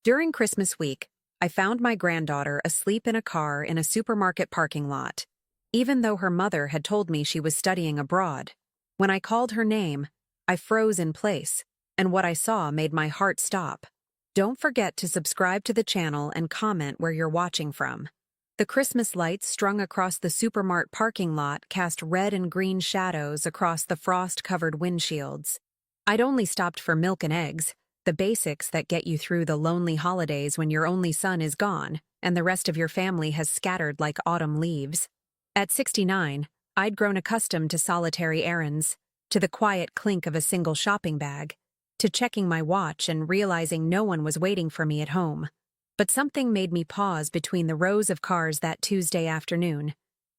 During Christmas week, I found my granddaughter asleep in a car in a supermarket parking lot, even though her mother had told me she was studying abroad. When I called her name, I froze in place, and what I saw made my heart stop. Don't forget to subscribe to the channel and comment where you're watching from. The Christmas lights strung across the supermarket parking lot cast red and green shadows across the frost-covered windshields. I'd only stopped for milk and eggs, the basics that get you through the lonely holidays when your only son is gone and the rest of your family has scattered like autumn leaves. At 69, I'd grown accustomed to solitary errands, to the quiet clink of a single shopping bag, to checking my watch and realizing no one was waiting for me at home. But something made me pause between the rows of cars that Tuesday afternoon,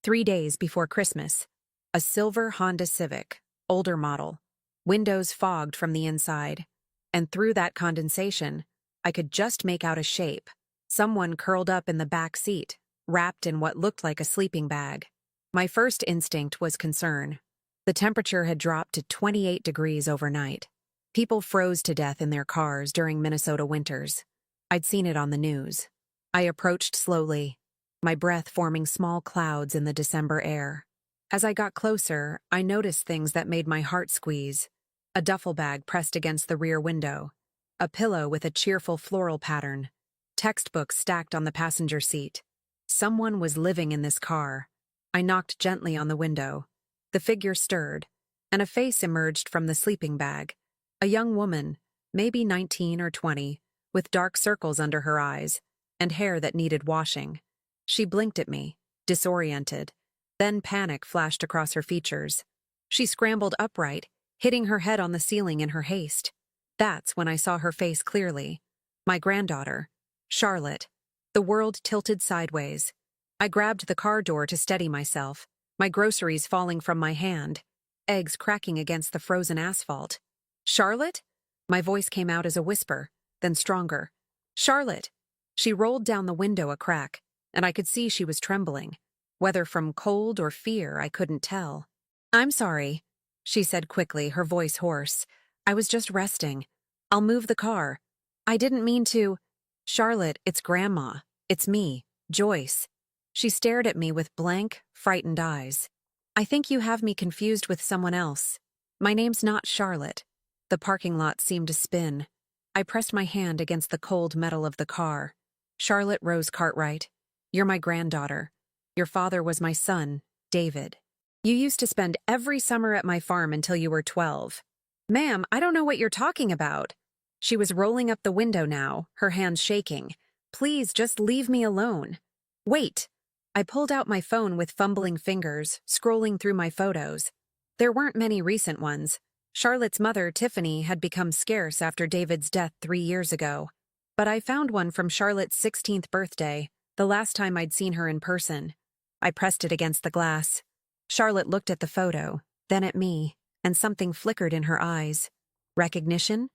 3 days before Christmas. A silver Honda Civic, older model, windows fogged from the inside. And through that condensation, I could just make out a shape, someone curled up in the back seat, wrapped in what looked like a sleeping bag. My first instinct was concern. The temperature had dropped to 28 degrees overnight. People froze to death in their cars during Minnesota winters. I'd seen it on the news. I approached slowly, my breath forming small clouds in the December air. As I got closer, I noticed things that made my heart squeeze. A duffel bag pressed against the rear window, a pillow with a cheerful floral pattern, textbooks stacked on the passenger seat. Someone was living in this car. I knocked gently on the window. The figure stirred, and a face emerged from the sleeping bag. A young woman, maybe 19 or 20, with dark circles under her eyes and hair that needed washing. She blinked at me, disoriented. Then panic flashed across her features. She scrambled upright, hitting her head on the ceiling in her haste. That's when I saw her face clearly. My granddaughter, Charlotte. The world tilted sideways. I grabbed the car door to steady myself, my groceries falling from my hand, eggs cracking against the frozen asphalt. Charlotte? My voice came out as a whisper, then stronger. Charlotte! She rolled down the window a crack, and I could see she was trembling. Whether from cold or fear, I couldn't tell. I'm sorry, she said quickly, her voice hoarse. I was just resting. I'll move the car. I didn't mean to. Charlotte, it's Grandma. It's me, Joyce. She stared at me with blank, frightened eyes. I think you have me confused with someone else. My name's not Charlotte. The parking lot seemed to spin. I pressed my hand against the cold metal of the car. Charlotte Rose Cartwright. You're my granddaughter. Your father was my son, David. You used to spend every summer at my farm until you were 12. Ma'am, I don't know what you're talking about. She was rolling up the window now, her hands shaking. Please, just leave me alone. Wait. I pulled out my phone with fumbling fingers, scrolling through my photos. There weren't many recent ones. Charlotte's mother, Tiffany, had become scarce after David's death 3 years ago. But I found one from Charlotte's 16th birthday, the last time I'd seen her in person. I pressed it against the glass. Charlotte looked at the photo, then at me, and something flickered in her eyes. Recognition?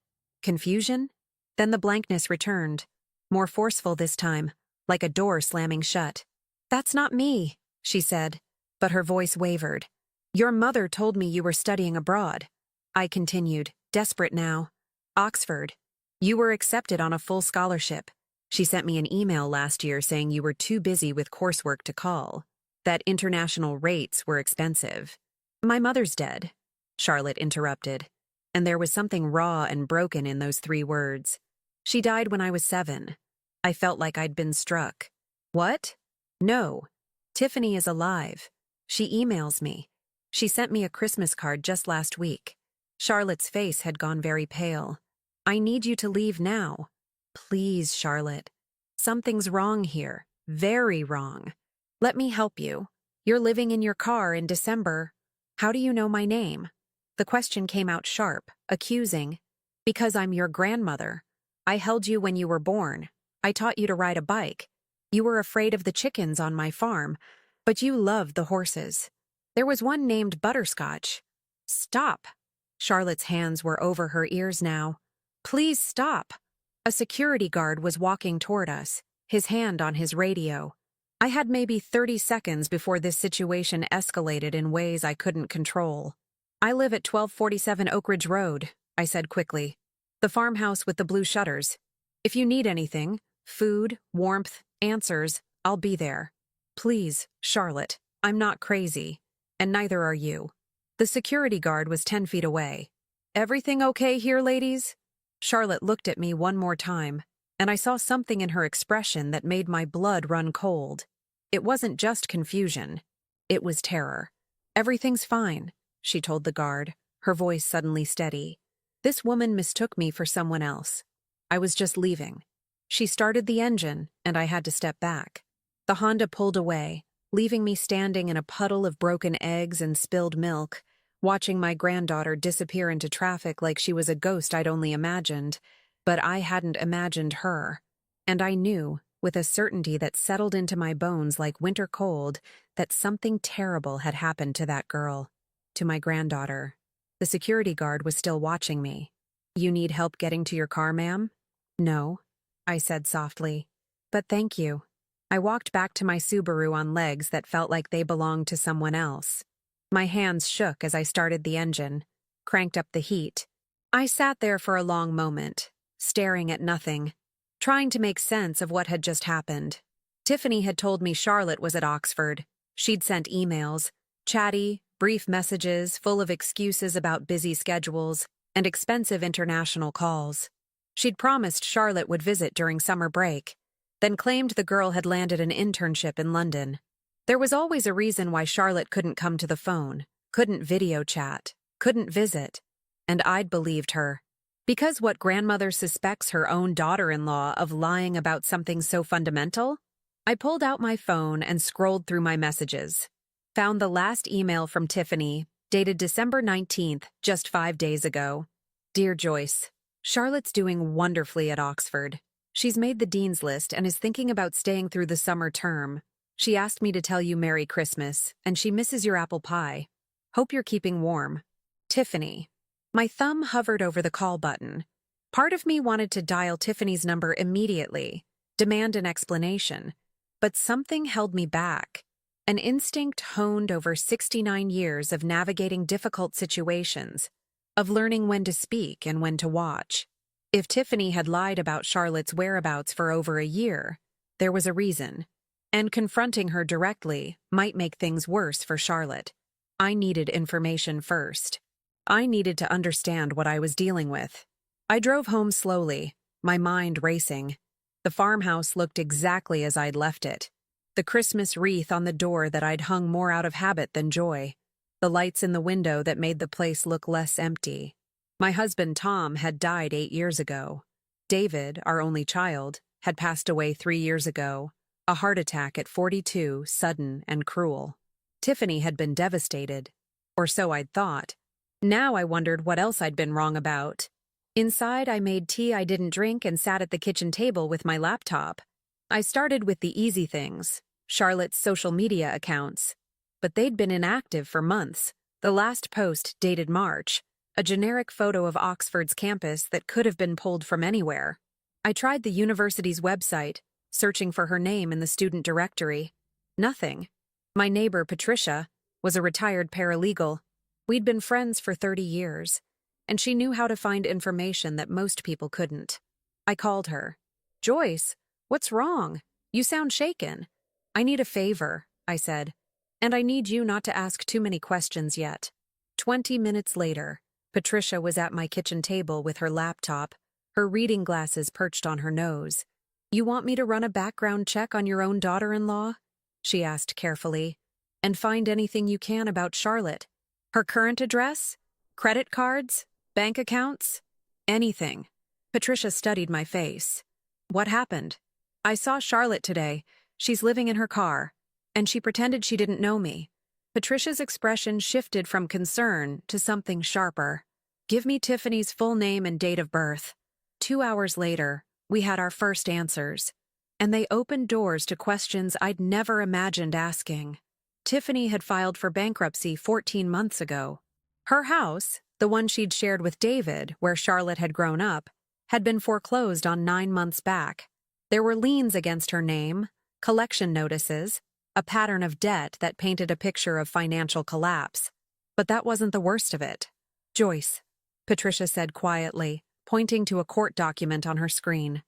Confusion? Then the blankness returned, more forceful this time, like a door slamming shut. That's not me, she said, but her voice wavered. Your mother told me you were studying abroad. I continued, desperate now. Oxford. You were accepted on a full scholarship. She sent me an email last year saying you were too busy with coursework to call, that international rates were expensive. My mother's dead, Charlotte interrupted, and there was something raw and broken in those 3 words. She died when I was 7. I felt like I'd been struck. What? No. Tiffany is alive. She emails me. She sent me a Christmas card just last week. Charlotte's face had gone very pale. I need you to leave now. Please, Charlotte. Something's wrong here. Very wrong. Let me help you. You're living in your car in December. How do you know my name? The question came out sharp, accusing. Because I'm your grandmother. I held you when you were born. I taught you to ride a bike. You were afraid of the chickens on my farm, but you loved the horses. There was one named Butterscotch. Stop. Charlotte's hands were over her ears now. Please stop. A security guard was walking toward us, his hand on his radio. I had maybe 30 seconds before this situation escalated in ways I couldn't control. I live at 1247 Oak Ridge Road, I said quickly. The farmhouse with the blue shutters. If you need anything, food, warmth, answers, I'll be there. Please, Charlotte, I'm not crazy. And neither are you. The security guard was 10 feet away. Everything okay here, ladies? Charlotte looked at me one more time, and I saw something in her expression that made my blood run cold. It wasn't just confusion. It was terror. Everything's fine, she told the guard, her voice suddenly steady. This woman mistook me for someone else. I was just leaving. She started the engine, and I had to step back. The Honda pulled away, leaving me standing in a puddle of broken eggs and spilled milk, watching my granddaughter disappear into traffic like she was a ghost I'd only imagined, but I hadn't imagined her. And I knew, with a certainty that settled into my bones like winter cold, that something terrible had happened to that girl, to my granddaughter. The security guard was still watching me. You need help getting to your car, ma'am? No, I said softly. But thank you. I walked back to my Subaru on legs that felt like they belonged to someone else. My hands shook as I started the engine, cranked up the heat. I sat there for a long moment, staring at nothing, trying to make sense of what had just happened. Tiffany had told me Charlotte was at Oxford. She'd sent emails, chatty, brief messages full of excuses about busy schedules and expensive international calls. She'd promised Charlotte would visit during summer break, then claimed the girl had landed an internship in London. There was always a reason why Charlotte couldn't come to the phone, couldn't video chat, couldn't visit, and I'd believed her. Because what grandmother suspects her own daughter-in-law of lying about something so fundamental? I pulled out my phone and scrolled through my messages. Found the last email from Tiffany, dated December 19th, just 5 days ago. Dear Joyce, Charlotte's doing wonderfully at Oxford. She's made the dean's list and is thinking about staying through the summer term. She asked me to tell you Merry Christmas, and she misses your apple pie. Hope you're keeping warm. Tiffany. My thumb hovered over the call button. Part of me wanted to dial Tiffany's number immediately, demand an explanation, but something held me back. An instinct honed over 69 years of navigating difficult situations, of learning when to speak and when to watch. If Tiffany had lied about Charlotte's whereabouts for over a year, there was a reason, and confronting her directly might make things worse for Charlotte. I needed information first. I needed to understand what I was dealing with. I drove home slowly, my mind racing. The farmhouse looked exactly as I'd left it. The Christmas wreath on the door that I'd hung more out of habit than joy. The lights in the window that made the place look less empty. My husband Tom had died 8 years ago. David, our only child, had passed away 3 years ago. A heart attack at 42, sudden and cruel. Tiffany had been devastated. Or so I'd thought. Now I wondered what else I'd been wrong about. Inside, I made tea I didn't drink and sat at the kitchen table with my laptop. I started with the easy things, Charlotte's social media accounts. But they'd been inactive for months. The last post dated March, a generic photo of Oxford's campus that could have been pulled from anywhere. I tried the university's website, searching for her name in the student directory. Nothing. My neighbor, Patricia, was a retired paralegal. We'd been friends for 30 years, and she knew how to find information that most people couldn't. I called her. Joyce, what's wrong? You sound shaken. I need a favor, I said, and I need you not to ask too many questions yet. 20 minutes later, Patricia was at my kitchen table with her laptop, her reading glasses perched on her nose. You want me to run a background check on your own daughter-in-law? She asked carefully. And find anything you can about Charlotte. Her current address? Credit cards? Bank accounts? Anything. Patricia studied my face. What happened? I saw Charlotte today. She's living in her car. And she pretended she didn't know me. Patricia's expression shifted from concern to something sharper. Give me Tiffany's full name and date of birth. 2 hours later, we had our first answers. And they opened doors to questions I'd never imagined asking. Tiffany had filed for bankruptcy 14 months ago. Her house, the one she'd shared with David, where Charlotte had grown up, had been foreclosed on 9 months back. There were liens against her name, collection notices, a pattern of debt that painted a picture of financial collapse. But that wasn't the worst of it. Joyce, Patricia said quietly, pointing to a court document on her screen.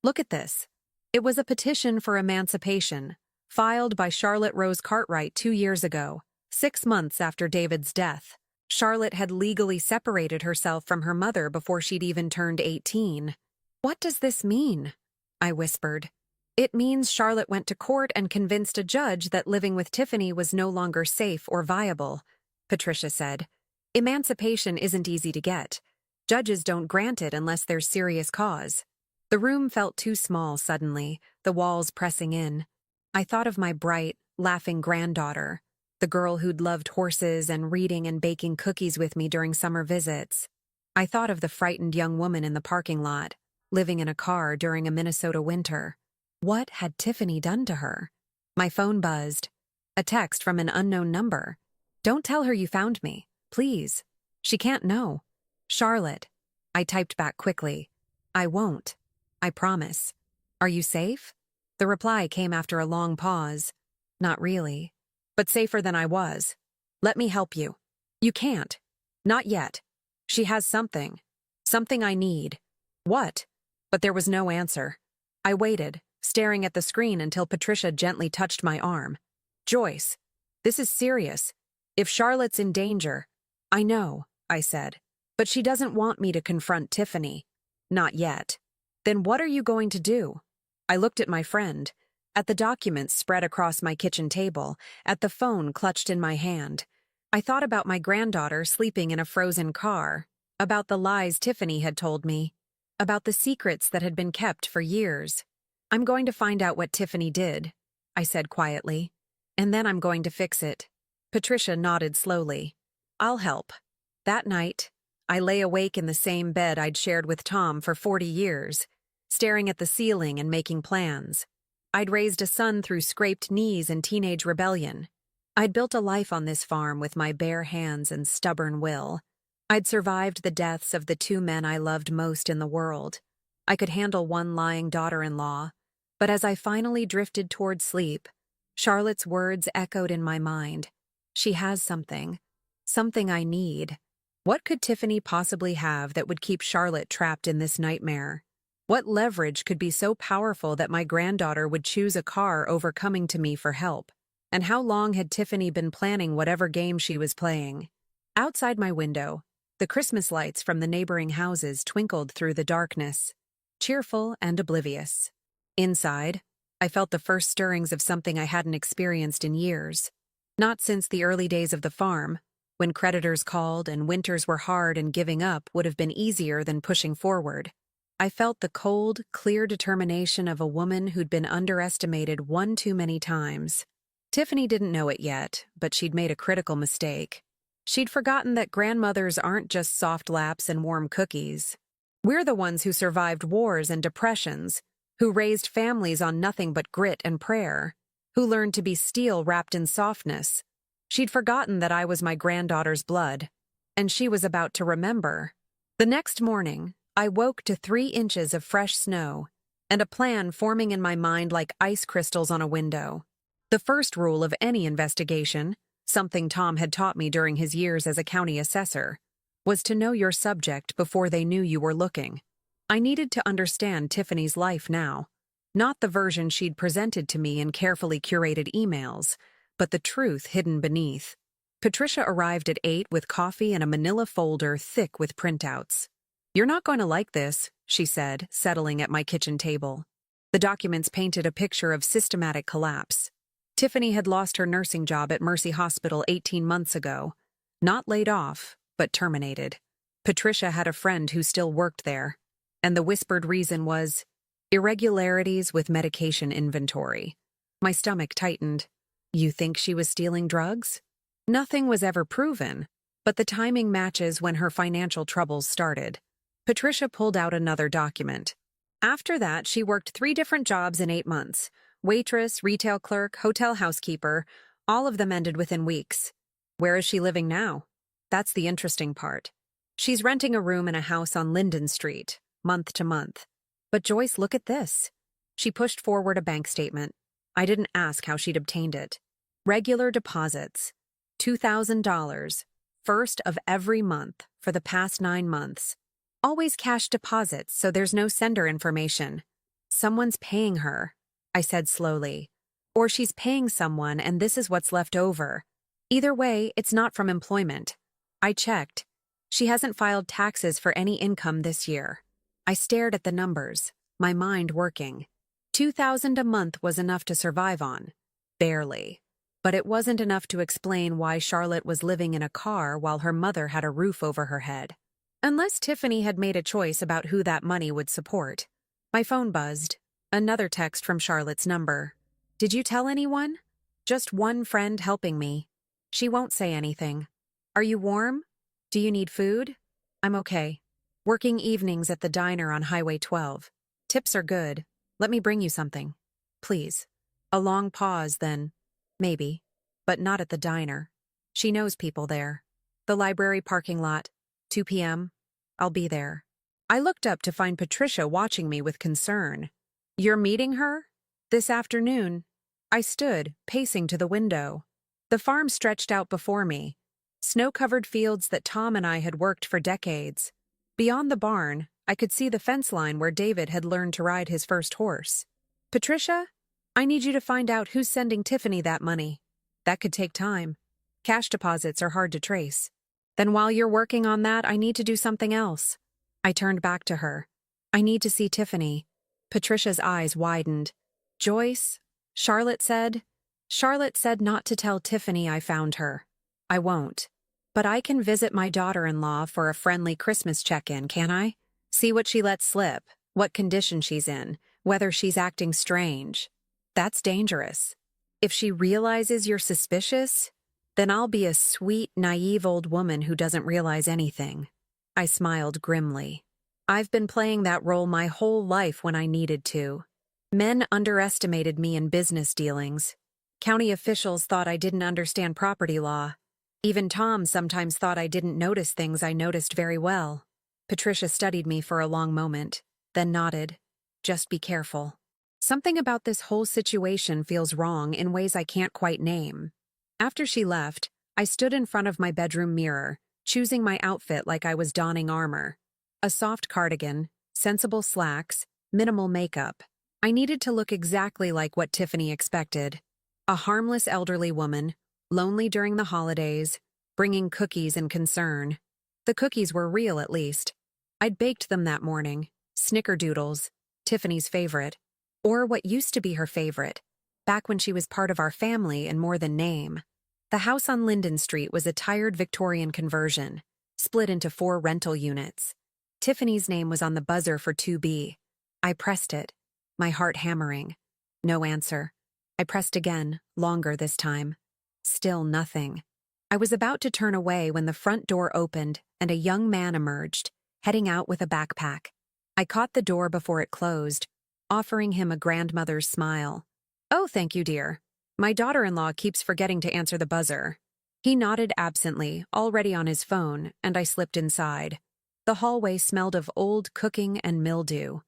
Look at this. It was a petition for emancipation, filed by Charlotte Rose Cartwright 2 years ago, 6 months after David's death. Charlotte had legally separated herself from her mother before she'd even turned 18. "What does this mean?" I whispered. "It means Charlotte went to court and convinced a judge that living with Tiffany was no longer safe or viable," Patricia said. "Emancipation isn't easy to get. Judges don't grant it unless there's serious cause." The room felt too small suddenly, the walls pressing in. I thought of my bright, laughing granddaughter, the girl who'd loved horses and reading and baking cookies with me during summer visits. I thought of the frightened young woman in the parking lot, living in a car during a Minnesota winter. What had Tiffany done to her? My phone buzzed. A text from an unknown number. "Don't tell her you found me, please. She can't know." "Charlotte." I typed back quickly. "I won't. I promise. Are you safe?" The reply came after a long pause. "Not really, but safer than I was. Let me help you." "You can't. Not yet. She has something. Something I need." "What?" But there was no answer. I waited, staring at the screen until Patricia gently touched my arm. "Joyce, this is serious. If Charlotte's in danger—" "I know," I said, "but she doesn't want me to confront Tiffany." "Not yet." "Then what are you going to do?" I looked at my friend, at the documents spread across my kitchen table, at the phone clutched in my hand. I thought about my granddaughter sleeping in a frozen car, about the lies Tiffany had told me, about the secrets that had been kept for years. "I'm going to find out what Tiffany did," I said quietly, "and then I'm going to fix it." Patricia nodded slowly. "I'll help." That night, I lay awake in the same bed I'd shared with Tom for 40 years, staring at the ceiling and making plans. I'd raised a son through scraped knees and teenage rebellion. I'd built a life on this farm with my bare hands and stubborn will. I'd survived the deaths of the 2 men I loved most in the world. I could handle one lying daughter-in-law, but as I finally drifted toward sleep, Charlotte's words echoed in my mind. "She has something. Something I need." What could Tiffany possibly have that would keep Charlotte trapped in this nightmare? What leverage could be so powerful that my granddaughter would choose a car over coming to me for help? And how long had Tiffany been planning whatever game she was playing? Outside my window, the Christmas lights from the neighboring houses twinkled through the darkness, cheerful and oblivious. Inside, I felt the first stirrings of something I hadn't experienced in years. Not since the early days of the farm, when creditors called and winters were hard and giving up would have been easier than pushing forward. I felt the cold, clear determination of a woman who'd been underestimated one too many times. Tiffany didn't know it yet, but she'd made a critical mistake. She'd forgotten that grandmothers aren't just soft laps and warm cookies. We're the ones who survived wars and depressions, who raised families on nothing but grit and prayer, who learned to be steel wrapped in softness. She'd forgotten that I was my granddaughter's blood, and she was about to remember. The next morning, I woke to 3 inches of fresh snow, and a plan forming in my mind like ice crystals on a window. The first rule of any investigation, something Tom had taught me during his years as a county assessor, was to know your subject before they knew you were looking. I needed to understand Tiffany's life now, not the version she'd presented to me in carefully curated emails, but the truth hidden beneath. Patricia arrived at 8 with coffee and a manila folder thick with printouts. "You're not going to like this," she said, settling at my kitchen table. The documents painted a picture of systematic collapse. Tiffany had lost her nursing job at Mercy Hospital 18 months ago. Not laid off, but terminated. Patricia had a friend who still worked there, and the whispered reason was irregularities with medication inventory. My stomach tightened. You think she was stealing drugs? Nothing was ever proven, but the timing matches when her financial troubles started. Patricia pulled out another document. After that, she worked 3 different jobs in 8 months. Waitress, retail clerk, hotel housekeeper, all of them ended within weeks. Where is she living now? That's the interesting part. She's renting a room in a house on Linden Street, month to month. But Joyce, look at this. She pushed forward a bank statement. I didn't ask how she'd obtained it. Regular deposits. $2,000, first of every month for the past 9 months. Always cash deposits, so there's no sender information. Someone's paying her, I said slowly. Or she's paying someone and this is what's left over. Either way, it's not from employment. I checked. She hasn't filed taxes for any income this year. I stared at the numbers, my mind working. 2,000 a month was enough to survive on. Barely. But it wasn't enough to explain why Charlotte was living in a car while her mother had a roof over her head. Unless Tiffany had made a choice about who that money would support. My phone buzzed. Another text from Charlotte's number. Did you tell anyone? Just one friend helping me. She won't say anything. Are you warm? Do you need food? I'm okay. Working evenings at the diner on Highway 12. Tips are good. Let me bring you something. Please. A long pause, then. Maybe. But not at the diner. She knows people there. The library parking lot. 2 p.m. I'll be there. I looked up to find Patricia watching me with concern. You're meeting her? This afternoon. I stood, pacing to the window. The farm stretched out before me. Snow-covered fields that Tom and I had worked for decades. Beyond the barn, I could see the fence line where David had learned to ride his first horse. Patricia, I need you to find out who's sending Tiffany that money. That could take time. Cash deposits are hard to trace. Then while you're working on that, I need to do something else. I turned back to her. I need to see Tiffany. Patricia's eyes widened. Joyce? Charlotte said not to tell Tiffany I found her. I won't. But I can visit my daughter-in-law for a friendly Christmas check-in, can I? See what she lets slip, what condition she's in, whether she's acting strange. That's dangerous. If she realizes you're suspicious, then I'll be a sweet, naive old woman who doesn't realize anything. I smiled grimly. I've been playing that role my whole life when I needed to. Men underestimated me in business dealings. County officials thought I didn't understand property law. Even Tom sometimes thought I didn't notice things I noticed very well. Patricia studied me for a long moment, then nodded. Just be careful. Something about this whole situation feels wrong in ways I can't quite name. After she left, I stood in front of my bedroom mirror, choosing my outfit like I was donning armor. A soft cardigan, sensible slacks, minimal makeup. I needed to look exactly like what Tiffany expected. A harmless elderly woman, lonely during the holidays, bringing cookies and concern. The cookies were real, at least. I'd baked them that morning. Snickerdoodles, Tiffany's favorite. Or what used to be her favorite, back when she was part of our family and more than name. The house on Linden Street was a tired Victorian conversion, split into 4 rental units. Tiffany's name was on the buzzer for 2B. I pressed it, my heart hammering. No answer. I pressed again, longer this time. Still nothing. I was about to turn away when the front door opened and a young man emerged, heading out with a backpack. I caught the door before it closed, offering him a grandmother's smile. Oh, thank you, dear. My daughter-in-law keeps forgetting to answer the buzzer. He nodded absently, already on his phone, and I slipped inside. The hallway smelled of old cooking and mildew.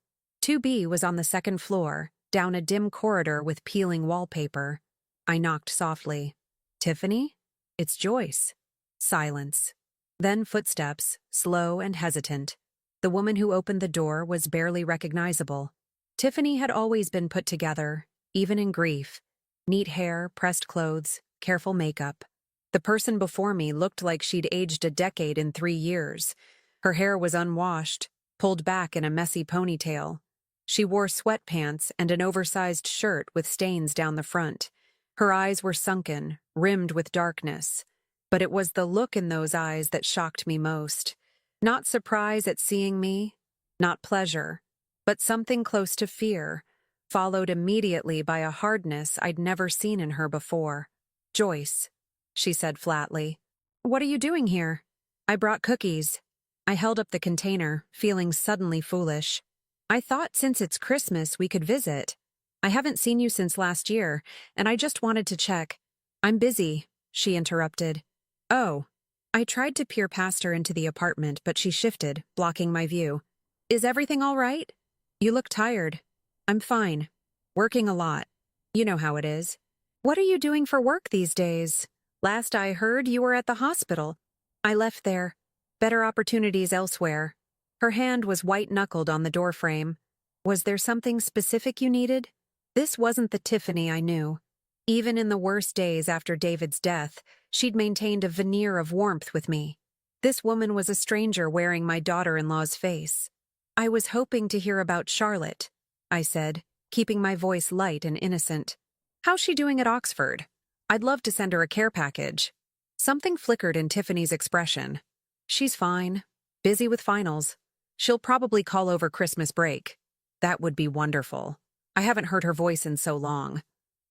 2B was on the second floor, down a dim corridor with peeling wallpaper. I knocked softly. Tiffany? It's Joyce. Silence. Then footsteps, slow and hesitant. The woman who opened the door was barely recognizable. Tiffany had always been put together, even in grief. Neat hair, pressed clothes, careful makeup. The person before me looked like she'd aged a decade in 3 years. Her hair was unwashed, pulled back in a messy ponytail. She wore sweatpants and an oversized shirt with stains down the front. Her eyes were sunken, rimmed with darkness. But it was the look in those eyes that shocked me most. Not surprise at seeing me, not pleasure, but something close to fear, followed immediately by a hardness I'd never seen in her before. Joyce, she said flatly. What are you doing here? I brought cookies. I held up the container, feeling suddenly foolish. I thought since it's Christmas we could visit. I haven't seen you since last year, and I just wanted to check. I'm busy, she interrupted. Oh. I tried to peer past her into the apartment, but she shifted, blocking my view. Is everything all right? You look tired. I'm fine. Working a lot. You know how it is. What are you doing for work these days? Last I heard, you were at the hospital. I left there. Better opportunities elsewhere. Her hand was white-knuckled on the doorframe. Was there something specific you needed? This wasn't the Tiffany I knew. Even in the worst days after David's death, she'd maintained a veneer of warmth with me. This woman was a stranger wearing my daughter-in-law's face. I was hoping to hear about Charlotte, I said, keeping my voice light and innocent. How's she doing at Oxford? I'd love to send her a care package. Something flickered in Tiffany's expression. She's fine. Busy with finals. She'll probably call over Christmas break. That would be wonderful. I haven't heard her voice in so long.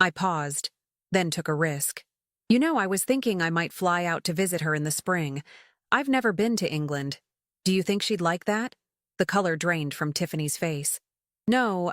I paused, then took a risk. I was thinking I might fly out to visit her in the spring. I've never been to England. Do you think she'd like that? The color drained from Tiffany's face. No,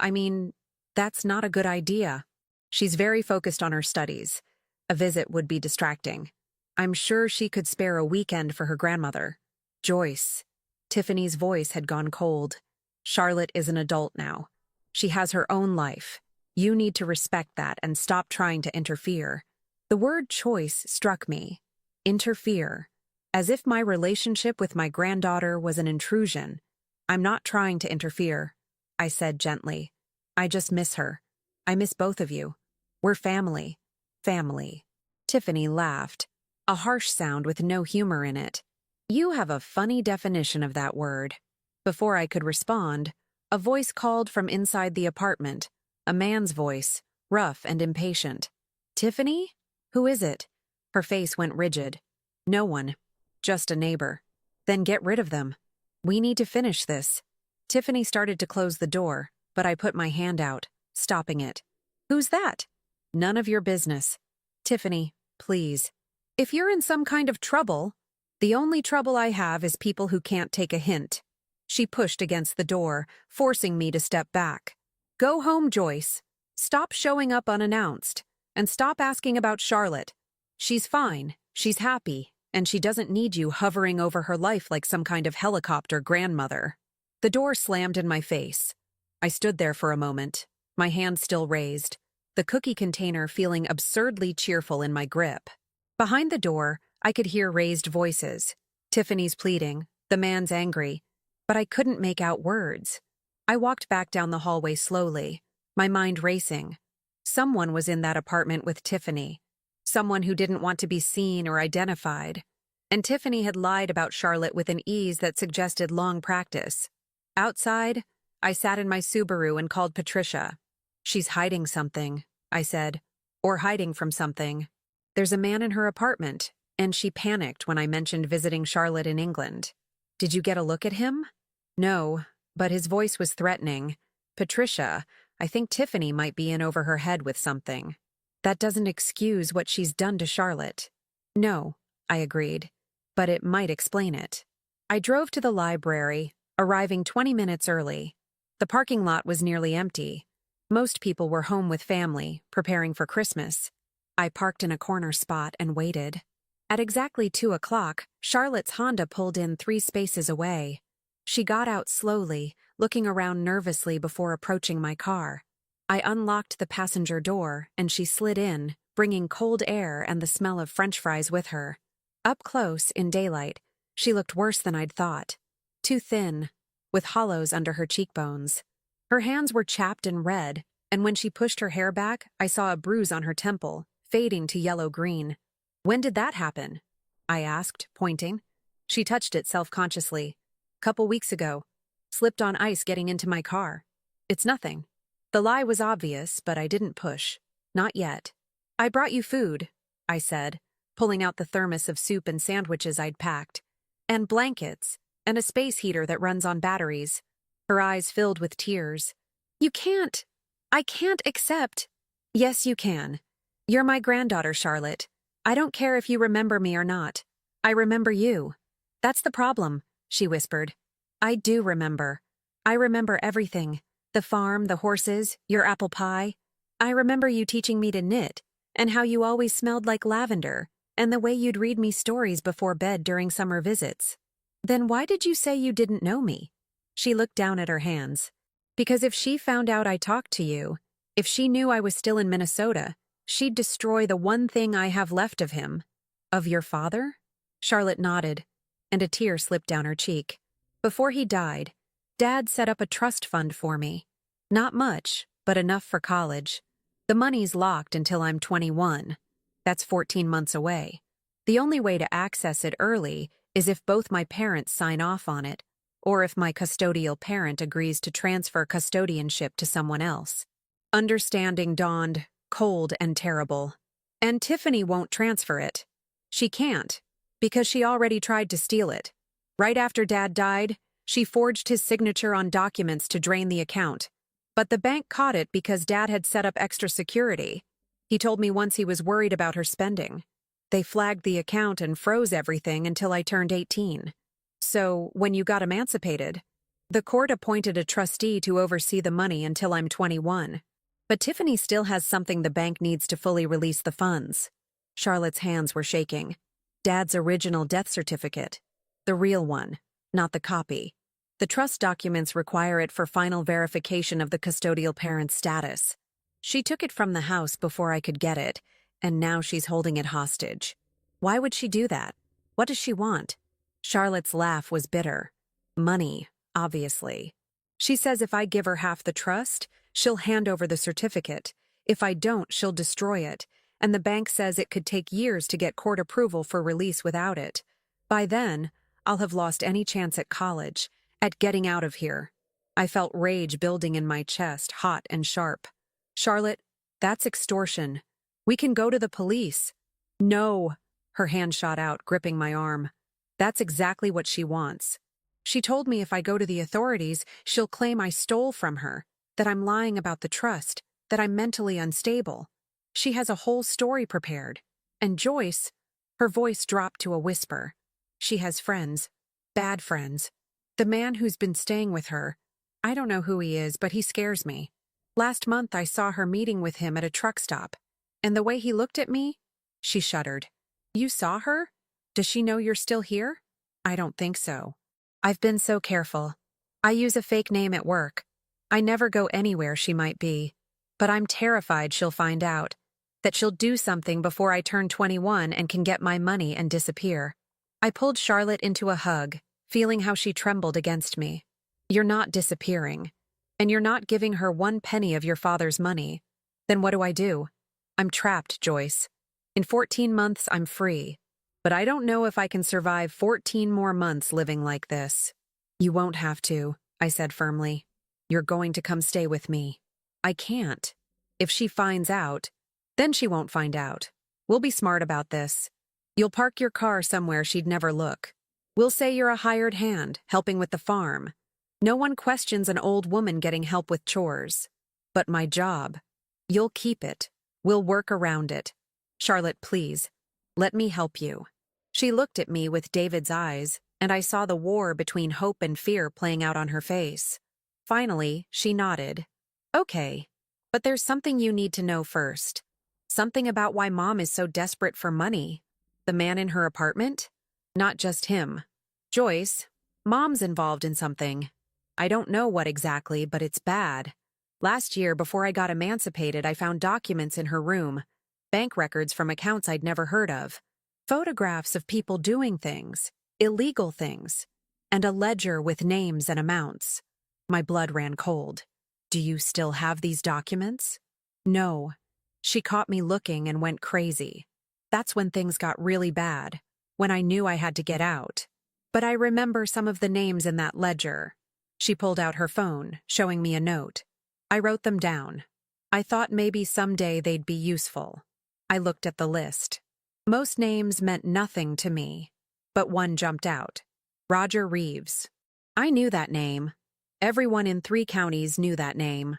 that's not a good idea. She's very focused on her studies. A visit would be distracting. I'm sure she could spare a weekend for her grandmother. Joyce. Tiffany's voice had gone cold. Charlotte is an adult now. She has her own life. You need to respect that and stop trying to interfere. The word choice struck me. Interfere. As if my relationship with my granddaughter was an intrusion. I'm not trying to interfere, I said gently. I just miss her. I miss both of you. We're family. Family. Tiffany laughed. A harsh sound with no humor in it. You have a funny definition of that word. Before I could respond, a voice called from inside the apartment. A man's voice, rough and impatient. Tiffany? Who is it? Her face went rigid. No one. Just a neighbor. Then get rid of them. We need to finish this. Tiffany started to close the door, but I put my hand out, stopping it. Who's that? None of your business. Tiffany, please. If you're in some kind of trouble, the only trouble I have is people who can't take a hint. She pushed against the door, forcing me to step back. Go home, Joyce. Stop showing up unannounced. And stop asking about Charlotte. She's fine, she's happy, and she doesn't need you hovering over her life like some kind of helicopter grandmother. The door slammed in my face. I stood there for a moment, my hand still raised, the cookie container feeling absurdly cheerful in my grip. Behind the door, I could hear raised voices. Tiffany's pleading, the man's angry, but I couldn't make out words. I walked back down the hallway slowly, my mind racing. Someone was in that apartment with Tiffany. Someone who didn't want to be seen or identified. And Tiffany had lied about Charlotte with an ease that suggested long practice. Outside, I sat in my Subaru and called Patricia. She's hiding something, I said. Or hiding from something. There's a man in her apartment, and she panicked when I mentioned visiting Charlotte in England. Did you get a look at him? No, but his voice was threatening. Patricia, I think Tiffany might be in over her head with something. That doesn't excuse what she's done to Charlotte. No, I agreed, but it might explain it. I drove to the library, arriving 20 minutes early. The parking lot was nearly empty. Most people were home with family, preparing for Christmas. I parked in a corner spot and waited. At exactly 2 o'clock, Charlotte's Honda pulled in 3 spaces away. She got out slowly, looking around nervously before approaching my car. I unlocked the passenger door, and she slid in, bringing cold air and the smell of French fries with her. Up close, in daylight, she looked worse than I'd thought. Too thin, with hollows under her cheekbones. Her hands were chapped and red, and when she pushed her hair back, I saw a bruise on her temple, fading to yellow-green. When did that happen? I asked, pointing. She touched it self-consciously. Couple weeks ago. Slipped on ice getting into my car. It's nothing. The lie was obvious, but I didn't push. Not yet. I brought you food, I said, pulling out the thermos of soup and sandwiches I'd packed. And blankets, and a space heater that runs on batteries. Her eyes filled with tears. You can't. I can't accept. Yes, you can. You're my granddaughter, Charlotte. I don't care if you remember me or not. I remember you. That's the problem, she whispered. I do remember. I remember everything. The farm, the horses, your apple pie. I remember you teaching me to knit, and how you always smelled like lavender, and the way you'd read me stories before bed during summer visits. Then why did you say you didn't know me? She looked down at her hands. Because if she found out I talked to you, if she knew I was still in Minnesota, she'd destroy the one thing I have left of him. Of your father? Charlotte nodded, and a tear slipped down her cheek. Before he died, Dad set up a trust fund for me. Not much, but enough for college. The money's locked until I'm 21. That's 14 months away. The only way to access it early is if both my parents sign off on it, or if my custodial parent agrees to transfer custodianship to someone else. Understanding dawned, cold and terrible. And Tiffany won't transfer it. She can't, because she already tried to steal it. Right after Dad died, she forged his signature on documents to drain the account. But the bank caught it because Dad had set up extra security. He told me once he was worried about her spending. They flagged the account and froze everything until I turned 18. So, when you got emancipated, the court appointed a trustee to oversee the money until I'm 21. But Tiffany still has something the bank needs to fully release the funds. Charlotte's hands were shaking. Dad's original death certificate. The real one, not the copy. The trust documents require it for final verification of the custodial parent's status. She took it from the house before I could get it, and now she's holding it hostage. Why would she do that? What does she want? Charlotte's laugh was bitter. Money, obviously. She says if I give her half the trust, she'll hand over the certificate. If I don't, she'll destroy it, and the bank says it could take years to get court approval for release without it. By then, I'll have lost any chance at college, at getting out of here. I felt rage building in my chest, hot and sharp. Charlotte, that's extortion. We can go to the police. No, her hand shot out, gripping my arm. That's exactly what she wants. She told me if I go to the authorities, she'll claim I stole from her, that I'm lying about the trust, that I'm mentally unstable. She has a whole story prepared. And Joyce, her voice dropped to a whisper. She has friends. Bad friends. The man who's been staying with her. I don't know who he is, but he scares me. Last month I saw her meeting with him at a truck stop. And the way he looked at me? She shuddered. You saw her? Does she know you're still here? I don't think so. I've been so careful. I use a fake name at work. I never go anywhere she might be. But I'm terrified she'll find out. That she'll do something before I turn 21 and can get my money and disappear. I pulled Charlotte into a hug, feeling how she trembled against me. You're not disappearing. And you're not giving her 1 penny of your father's money. Then what do? I'm trapped, Joyce. In 14 months, I'm free. But I don't know if I can survive 14 more months living like this. You won't have to, I said firmly. You're going to come stay with me. I can't. If she finds out, then she won't find out. We'll be smart about this. You'll park your car somewhere she'd never look. We'll say you're a hired hand, helping with the farm. No one questions an old woman getting help with chores. But my job, you'll keep it. We'll work around it. Charlotte, please, let me help you. She looked at me with David's eyes, and I saw the war between hope and fear playing out on her face. Finally, she nodded. Okay, but there's something you need to know first. Something about why Mom is so desperate for money. The man in her apartment? Not just him. Joyce, Mom's involved in something. I don't know what exactly, but it's bad. Last year, before I got emancipated, I found documents in her room. Bank records from accounts I'd never heard of. Photographs of people doing things, illegal things, and a ledger with names and amounts. My blood ran cold. Do you still have these documents? No. She caught me looking and went crazy. That's when things got really bad, when I knew I had to get out. But I remember some of the names in that ledger. She pulled out her phone, showing me a note. I wrote them down. I thought maybe someday they'd be useful. I looked at the list. Most names meant nothing to me, but one jumped out. Roger Reeves. I knew that name. Everyone in 3 counties knew that name.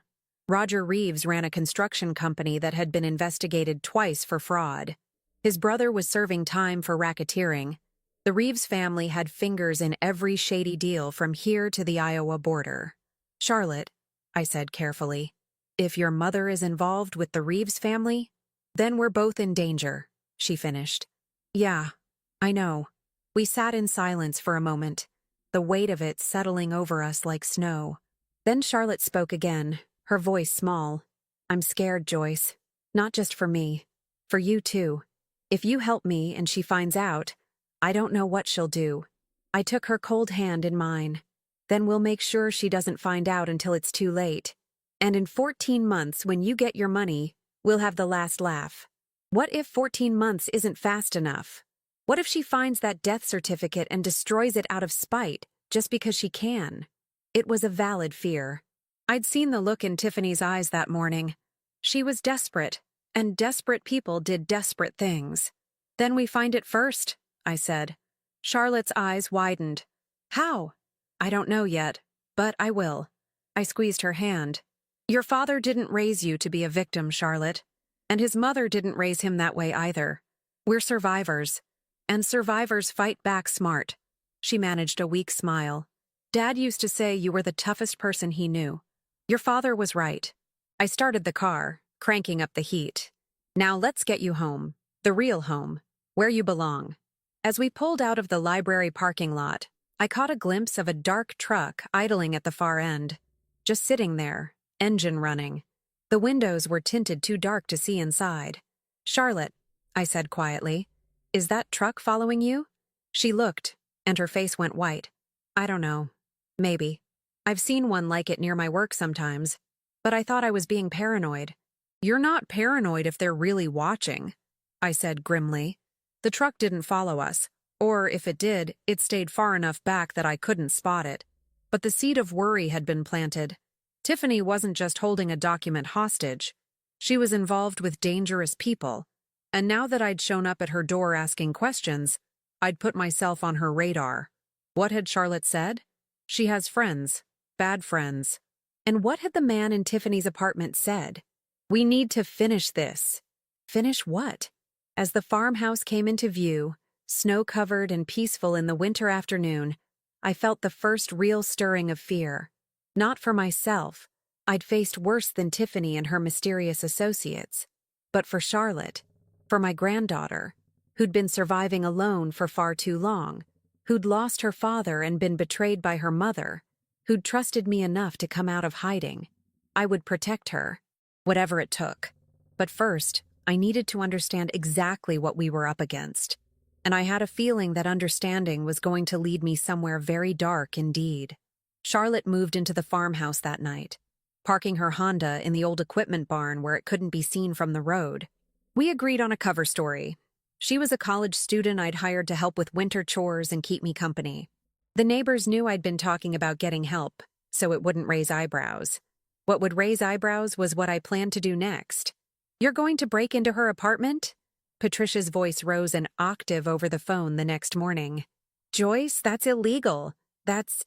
Roger Reeves ran a construction company that had been investigated twice for fraud. His brother was serving time for racketeering. The Reeves family had fingers in every shady deal from here to the Iowa border. Charlotte, I said carefully, if your mother is involved with the Reeves family, then we're both in danger, she finished. Yeah, I know. We sat in silence for a moment, the weight of it settling over us like snow. Then Charlotte spoke again, her voice small. I'm scared, Joyce. Not just for me. For you too. If you help me and she finds out, I don't know what she'll do. I took her cold hand in mine. Then we'll make sure she doesn't find out until it's too late. And in 14 months, when you get your money, we'll have the last laugh. What if 14 months isn't fast enough? What if she finds that death certificate and destroys it out of spite, just because she can? It was a valid fear. I'd seen the look in Tiffany's eyes that morning. She was desperate, and desperate people did desperate things. Then we find it first, I said. Charlotte's eyes widened. How? I don't know yet, but I will. I squeezed her hand. Your father didn't raise you to be a victim, Charlotte. And his mother didn't raise him that way either. We're survivors. And survivors fight back smart. She managed a weak smile. Dad used to say you were the toughest person he knew. Your father was right. I started the car, cranking up the heat. Now let's get you home. The real home. Where you belong. As we pulled out of the library parking lot, I caught a glimpse of a dark truck idling at the far end. Just sitting there, engine running. The windows were tinted too dark to see inside. Charlotte, I said quietly, is that truck following you? She looked, and her face went white. I don't know. Maybe. I've seen one like it near my work sometimes, but I thought I was being paranoid. You're not paranoid if they're really watching, I said grimly. The truck didn't follow us, or if it did, it stayed far enough back that I couldn't spot it. But the seed of worry had been planted. Tiffany wasn't just holding a document hostage. She was involved with dangerous people, and now that I'd shown up at her door asking questions, I'd put myself on her radar. What had Charlotte said? She has friends, bad friends. And what had the man in Tiffany's apartment said? We need to finish this. Finish what? As the farmhouse came into view, snow-covered and peaceful in the winter afternoon, I felt the first real stirring of fear. Not for myself. I'd faced worse than Tiffany and her mysterious associates. But for Charlotte, for my granddaughter, who'd been surviving alone for far too long, who'd lost her father and been betrayed by her mother, who'd trusted me enough to come out of hiding. I would protect her, whatever it took. But first, I needed to understand exactly what we were up against. And I had a feeling that understanding was going to lead me somewhere very dark indeed. Charlotte moved into the farmhouse that night, parking her Honda in the old equipment barn where it couldn't be seen from the road. We agreed on a cover story. She was a college student I'd hired to help with winter chores and keep me company. The neighbors knew I'd been talking about getting help, so it wouldn't raise eyebrows. What would raise eyebrows was what I planned to do next. You're going to break into her apartment? Patricia's voice rose an octave over the phone the next morning. Joyce, that's illegal. That's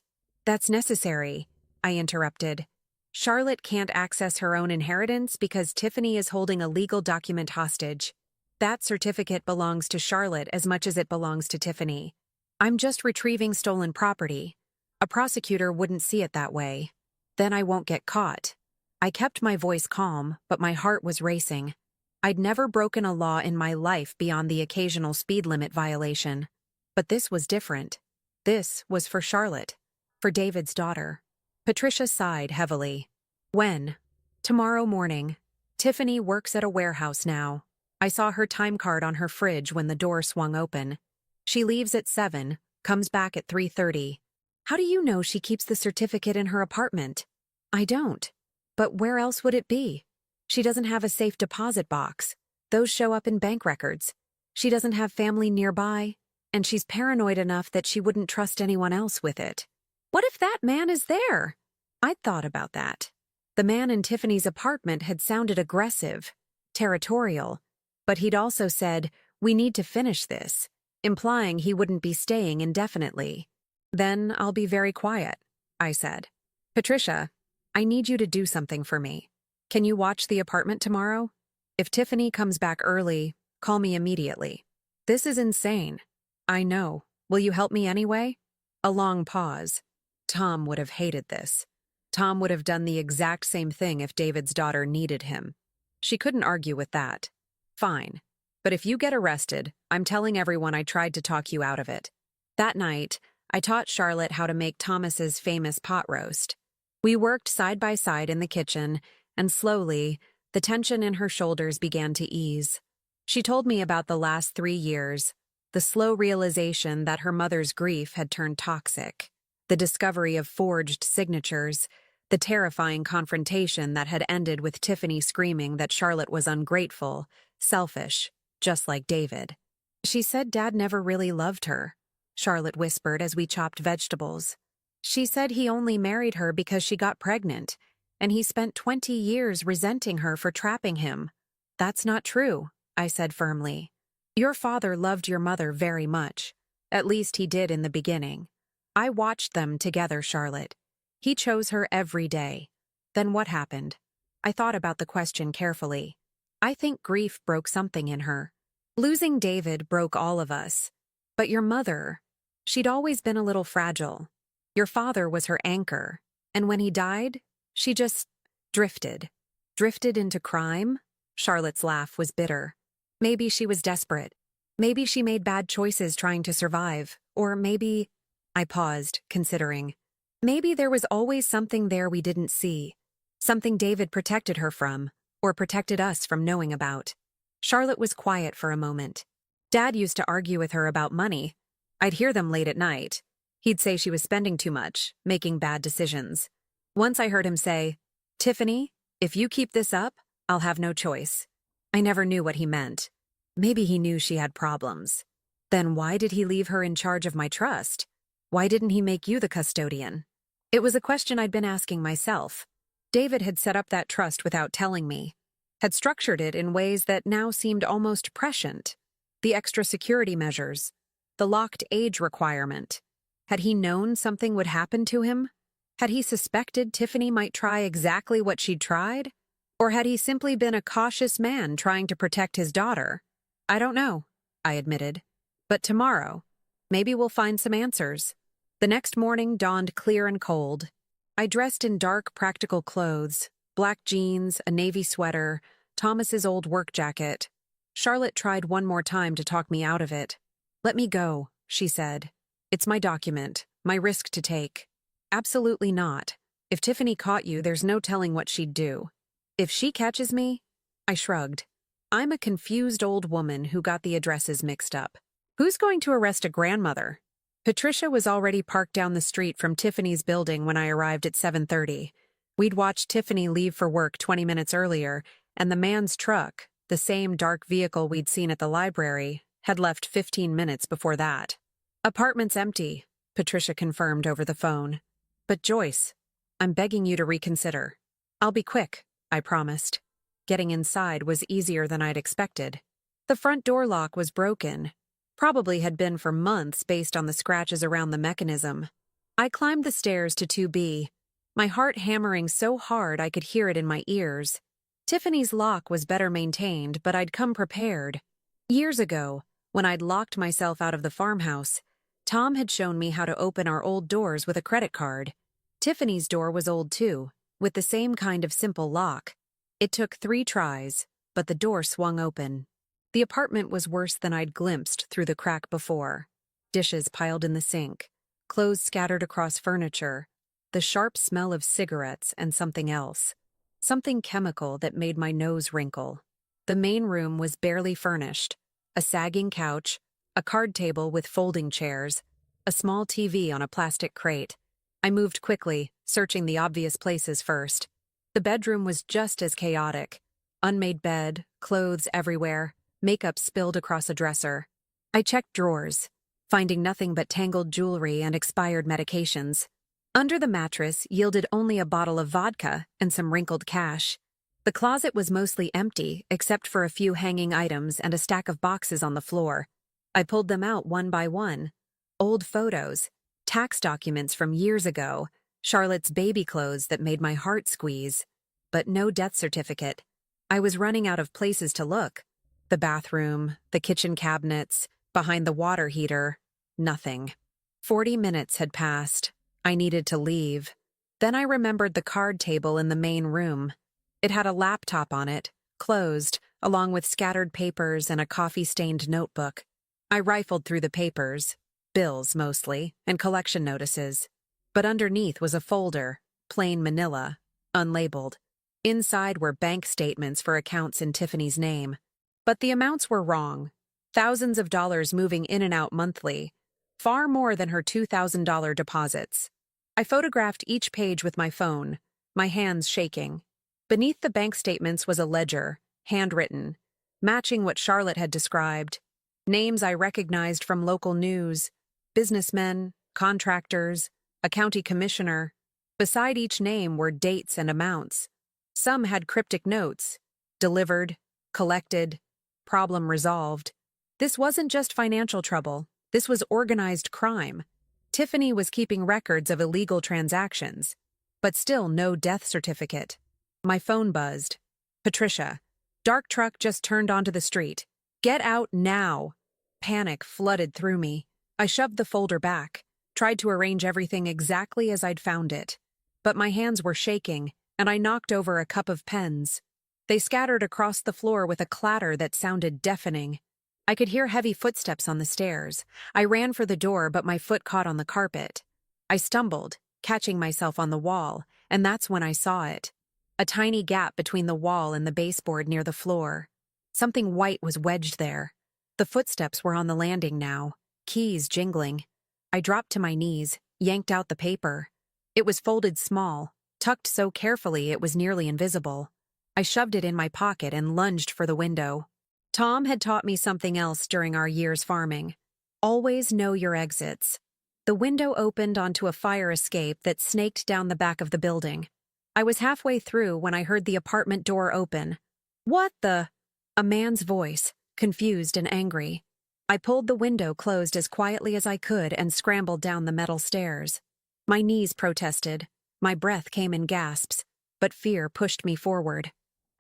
necessary, I interrupted. Charlotte can't access her own inheritance because Tiffany is holding a legal document hostage. That certificate belongs to Charlotte as much as it belongs to Tiffany. I'm just retrieving stolen property. A prosecutor wouldn't see it that way. Then I won't get caught. I kept my voice calm, but my heart was racing. I'd never broken a law in my life beyond the occasional speed limit violation. But this was different. This was for Charlotte. For David's daughter. Patricia sighed heavily. When? Tomorrow morning. Tiffany works at a warehouse now. I saw her time card on her fridge when the door swung open. She leaves at 7, comes back at 3:30. How do you know she keeps the certificate in her apartment? I don't. But where else would it be? She doesn't have a safe deposit box. Those show up in bank records. She doesn't have family nearby, and she's paranoid enough that she wouldn't trust anyone else with it. What if that man is there? I'd thought about that. The man in Tiffany's apartment had sounded aggressive, territorial, but he'd also said, we need to finish this, implying he wouldn't be staying indefinitely. Then I'll be very quiet, I said. Patricia, I need you to do something for me. Can you watch the apartment tomorrow? If Tiffany comes back early, call me immediately. This is insane. I know. Will you help me anyway? A long pause. Tom would have hated this. Tom would have done the exact same thing if David's daughter needed him. She couldn't argue with that. Fine. But if you get arrested, I'm telling everyone I tried to talk you out of it. That night, I taught Charlotte how to make Thomas's famous pot roast. We worked side by side in the kitchen, and slowly, the tension in her shoulders began to ease. She told me about the last 3 years, the slow realization that her mother's grief had turned toxic, the discovery of forged signatures, The terrifying confrontation that had ended with Tiffany screaming that Charlotte was ungrateful, selfish, just like David. She said Dad never really loved her, Charlotte whispered as we chopped vegetables. She said he only married her because she got pregnant, and he spent 20 years resenting her for trapping him. That's not true, I said firmly. Your father loved your mother very much. At least he did in the beginning. I watched them together, Charlotte. He chose her every day. Then what happened? I thought about the question carefully. I think grief broke something in her. Losing David broke all of us. But your mother, she'd always been a little fragile. Your father was her anchor, and when he died, she just drifted. Drifted into crime? Charlotte's laugh was bitter. Maybe she was desperate. Maybe she made bad choices trying to survive. Or maybe... I paused, considering. Maybe there was always something there we didn't see. Something David protected her from, or protected us from knowing about. Charlotte was quiet for a moment. Dad used to argue with her about money. I'd hear them late at night. He'd say she was spending too much, making bad decisions. Once I heard him say, "Tiffany, if you keep this up, I'll have no choice." I never knew what he meant. Maybe he knew she had problems. Then why did he leave her in charge of my trust? Why didn't he make you the custodian? It was a question I'd been asking myself. David had set up that trust without telling me, had structured it in ways that now seemed almost prescient. The extra security measures, the locked age requirement. Had he known something would happen to him? Had he suspected Tiffany might try exactly what she'd tried? Or had he simply been a cautious man trying to protect his daughter? I don't know, I admitted. But tomorrow, maybe we'll find some answers. The next morning dawned clear and cold. I dressed in dark, practical clothes, black jeans, a navy sweater, Thomas's old work jacket. Charlotte tried one more time to talk me out of it. "Let me go," she said. "It's my document, my risk to take." "Absolutely not. If Tiffany caught you, there's no telling what she'd do." "If she catches me?" I shrugged. "I'm a confused old woman who got the addresses mixed up. Who's going to arrest a grandmother?" Patricia was already parked down the street from Tiffany's building when I arrived at 7:30. We'd watched Tiffany leave for work 20 minutes earlier, and the man's truck, the same dark vehicle we'd seen at the library, had left 15 minutes before that. "Apartment's empty," Patricia confirmed over the phone. "But Joyce, I'm begging you to reconsider." "I'll be quick," I promised. Getting inside was easier than I'd expected. The front door lock was broken. Probably had been for months based on the scratches around the mechanism. I climbed the stairs to 2B, my heart hammering so hard I could hear it in my ears. Tiffany's lock was better maintained, but I'd come prepared. Years ago, when I'd locked myself out of the farmhouse, Tom had shown me how to open our old doors with a credit card. Tiffany's door was old too, with the same kind of simple lock. It took 3 tries, but the door swung open. The apartment was worse than I'd glimpsed through the crack before. Dishes piled in the sink, clothes scattered across furniture, the sharp smell of cigarettes and something else. Something chemical that made my nose wrinkle. The main room was barely furnished. A sagging couch, a card table with folding chairs, a small TV on a plastic crate. I moved quickly, searching the obvious places first. The bedroom was just as chaotic. Unmade bed, clothes everywhere, makeup spilled across a dresser. I checked drawers, finding nothing but tangled jewelry and expired medications. Under the mattress yielded only a bottle of vodka and some wrinkled cash. The closet was mostly empty, except for a few hanging items and a stack of boxes on the floor. I pulled them out one by one. Old photos, tax documents from years ago, Charlotte's baby clothes that made my heart squeeze. But no death certificate. I was running out of places to look. The bathroom, the kitchen cabinets, behind the water heater, nothing. 40 minutes had passed. I needed to leave. Then I remembered the card table in the main room. It had a laptop on it, closed, along with scattered papers and a coffee-stained notebook. I rifled through the papers, bills mostly, and collection notices. But underneath was a folder, plain manila, unlabeled. Inside were bank statements for accounts in Tiffany's name. But the amounts were wrong. Thousands of dollars moving in and out monthly. Far more than her $2,000 deposits. I photographed each page with my phone, my hands shaking. Beneath the bank statements was a ledger, handwritten, matching what Charlotte had described. Names I recognized from local news, businessmen, contractors, a county commissioner. Beside each name were dates and amounts. Some had cryptic notes: delivered, collected, problem resolved. This wasn't just financial trouble, this was organized crime. Tiffany was keeping records of illegal transactions, but still no death certificate. My phone buzzed. Patricia. Dark truck just turned onto the street. Get out now. Panic flooded through me. I shoved the folder back, tried to arrange everything exactly as I'd found it. But my hands were shaking, and I knocked over a cup of pens. They scattered across the floor with a clatter that sounded deafening. I could hear heavy footsteps on the stairs. I ran for the door, but my foot caught on the carpet. I stumbled, catching myself on the wall, and that's when I saw it. A tiny gap between the wall and the baseboard near the floor. Something white was wedged there. The footsteps were on the landing now, keys jingling. I dropped to my knees, yanked out the paper. It was folded small, tucked so carefully it was nearly invisible. I shoved it in my pocket and lunged for the window. Tom had taught me something else during our years farming. Always know your exits. The window opened onto a fire escape that snaked down the back of the building. I was halfway through when I heard the apartment door open. What the? A man's voice, confused and angry. I pulled the window closed as quietly as I could and scrambled down the metal stairs. My knees protested. My breath came in gasps, but fear pushed me forward.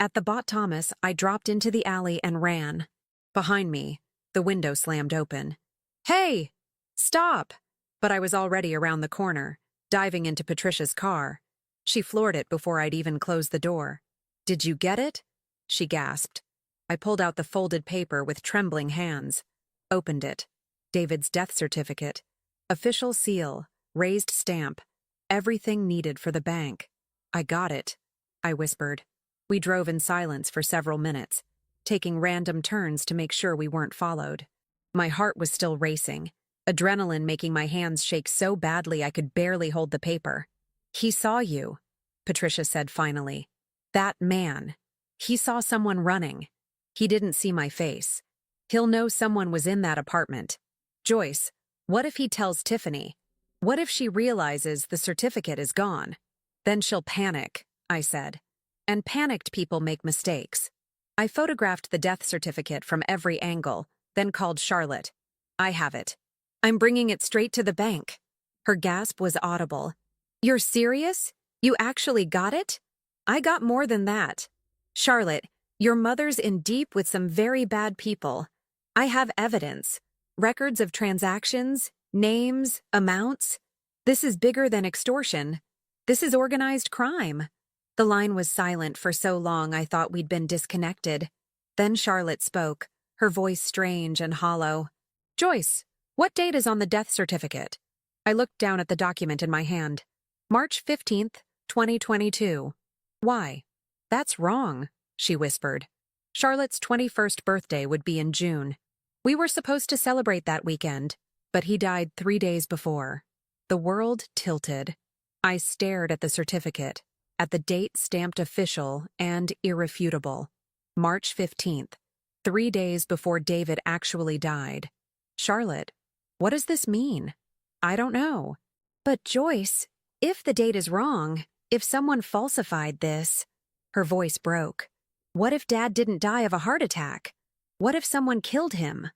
At the Bot Thomas, I dropped into the alley and ran. Behind me, the window slammed open. Hey! Stop! But I was already around the corner, diving into Patricia's car. She floored it before I'd even closed the door. Did you get it? She gasped. I pulled out the folded paper with trembling hands. Opened it. David's death certificate. Official seal, raised stamp, everything needed for the bank. I got it, I whispered. We drove in silence for several minutes, taking random turns to make sure we weren't followed. My heart was still racing, adrenaline making my hands shake so badly I could barely hold the paper. He saw you, Patricia said finally. That man. He saw someone running. He didn't see my face. He'll know someone was in that apartment. Joyce, what if he tells Tiffany? What if she realizes the certificate is gone? Then she'll panic, I said. And panicked people make mistakes. I photographed the death certificate from every angle, then called Charlotte. I have it. I'm bringing it straight to the bank. Her gasp was audible. You're serious? You actually got it? I got more than that. Charlotte, your mother's in deep with some very bad people. I have evidence. Records of transactions, names, amounts. This is bigger than extortion. This is organized crime. The line was silent for so long I thought we'd been disconnected. Then Charlotte spoke, her voice strange and hollow. Joyce, what date is on the death certificate? I looked down at the document in my hand. March 15th, 2022. Why? That's wrong, she whispered. Charlotte's 21st birthday would be in June. We were supposed to celebrate that weekend, but he died 3 days before. The world tilted. I stared at the certificate, at the date stamped official and irrefutable. March 15th, 3 days before David actually died. Charlotte, what does this mean? I don't know. But Joyce, if the date is wrong, if someone falsified this... Her voice broke. What if Dad didn't die of a heart attack? What if someone killed him?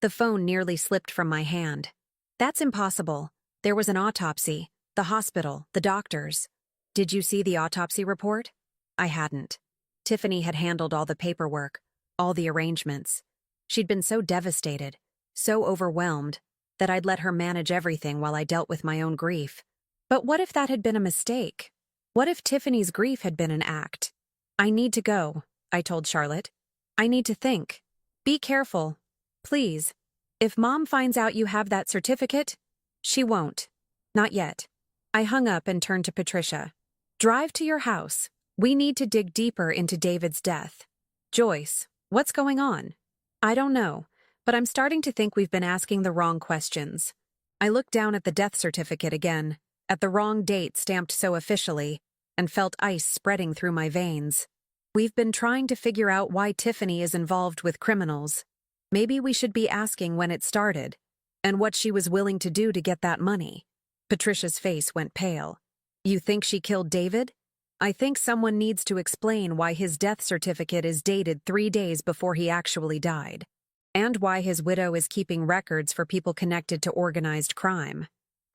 The phone nearly slipped from my hand. That's impossible. There was an autopsy, the hospital, the doctors. Did you see the autopsy report? I hadn't. Tiffany had handled all the paperwork, all the arrangements. She'd been so devastated, so overwhelmed, that I'd let her manage everything while I dealt with my own grief. But what if that had been a mistake? What if Tiffany's grief had been an act? I need to go, I told Charlotte. I need to think. Be careful. Please. If Mom finds out you have that certificate, she won't. Not yet. I hung up and turned to Patricia. Drive to your house. We need to dig deeper into David's death. Joyce, what's going on? I don't know, but I'm starting to think we've been asking the wrong questions. I looked down at the death certificate again, at the wrong date stamped so officially. and felt ice spreading through my veins. We've been trying to figure out why Tiffany is involved with criminals. Maybe we should be asking when it started, and what she was willing to do to get that money. Patricia's face went pale. You think she killed David? I think someone needs to explain why his death certificate is dated 3 days before he actually died, and why his widow is keeping records for people connected to organized crime.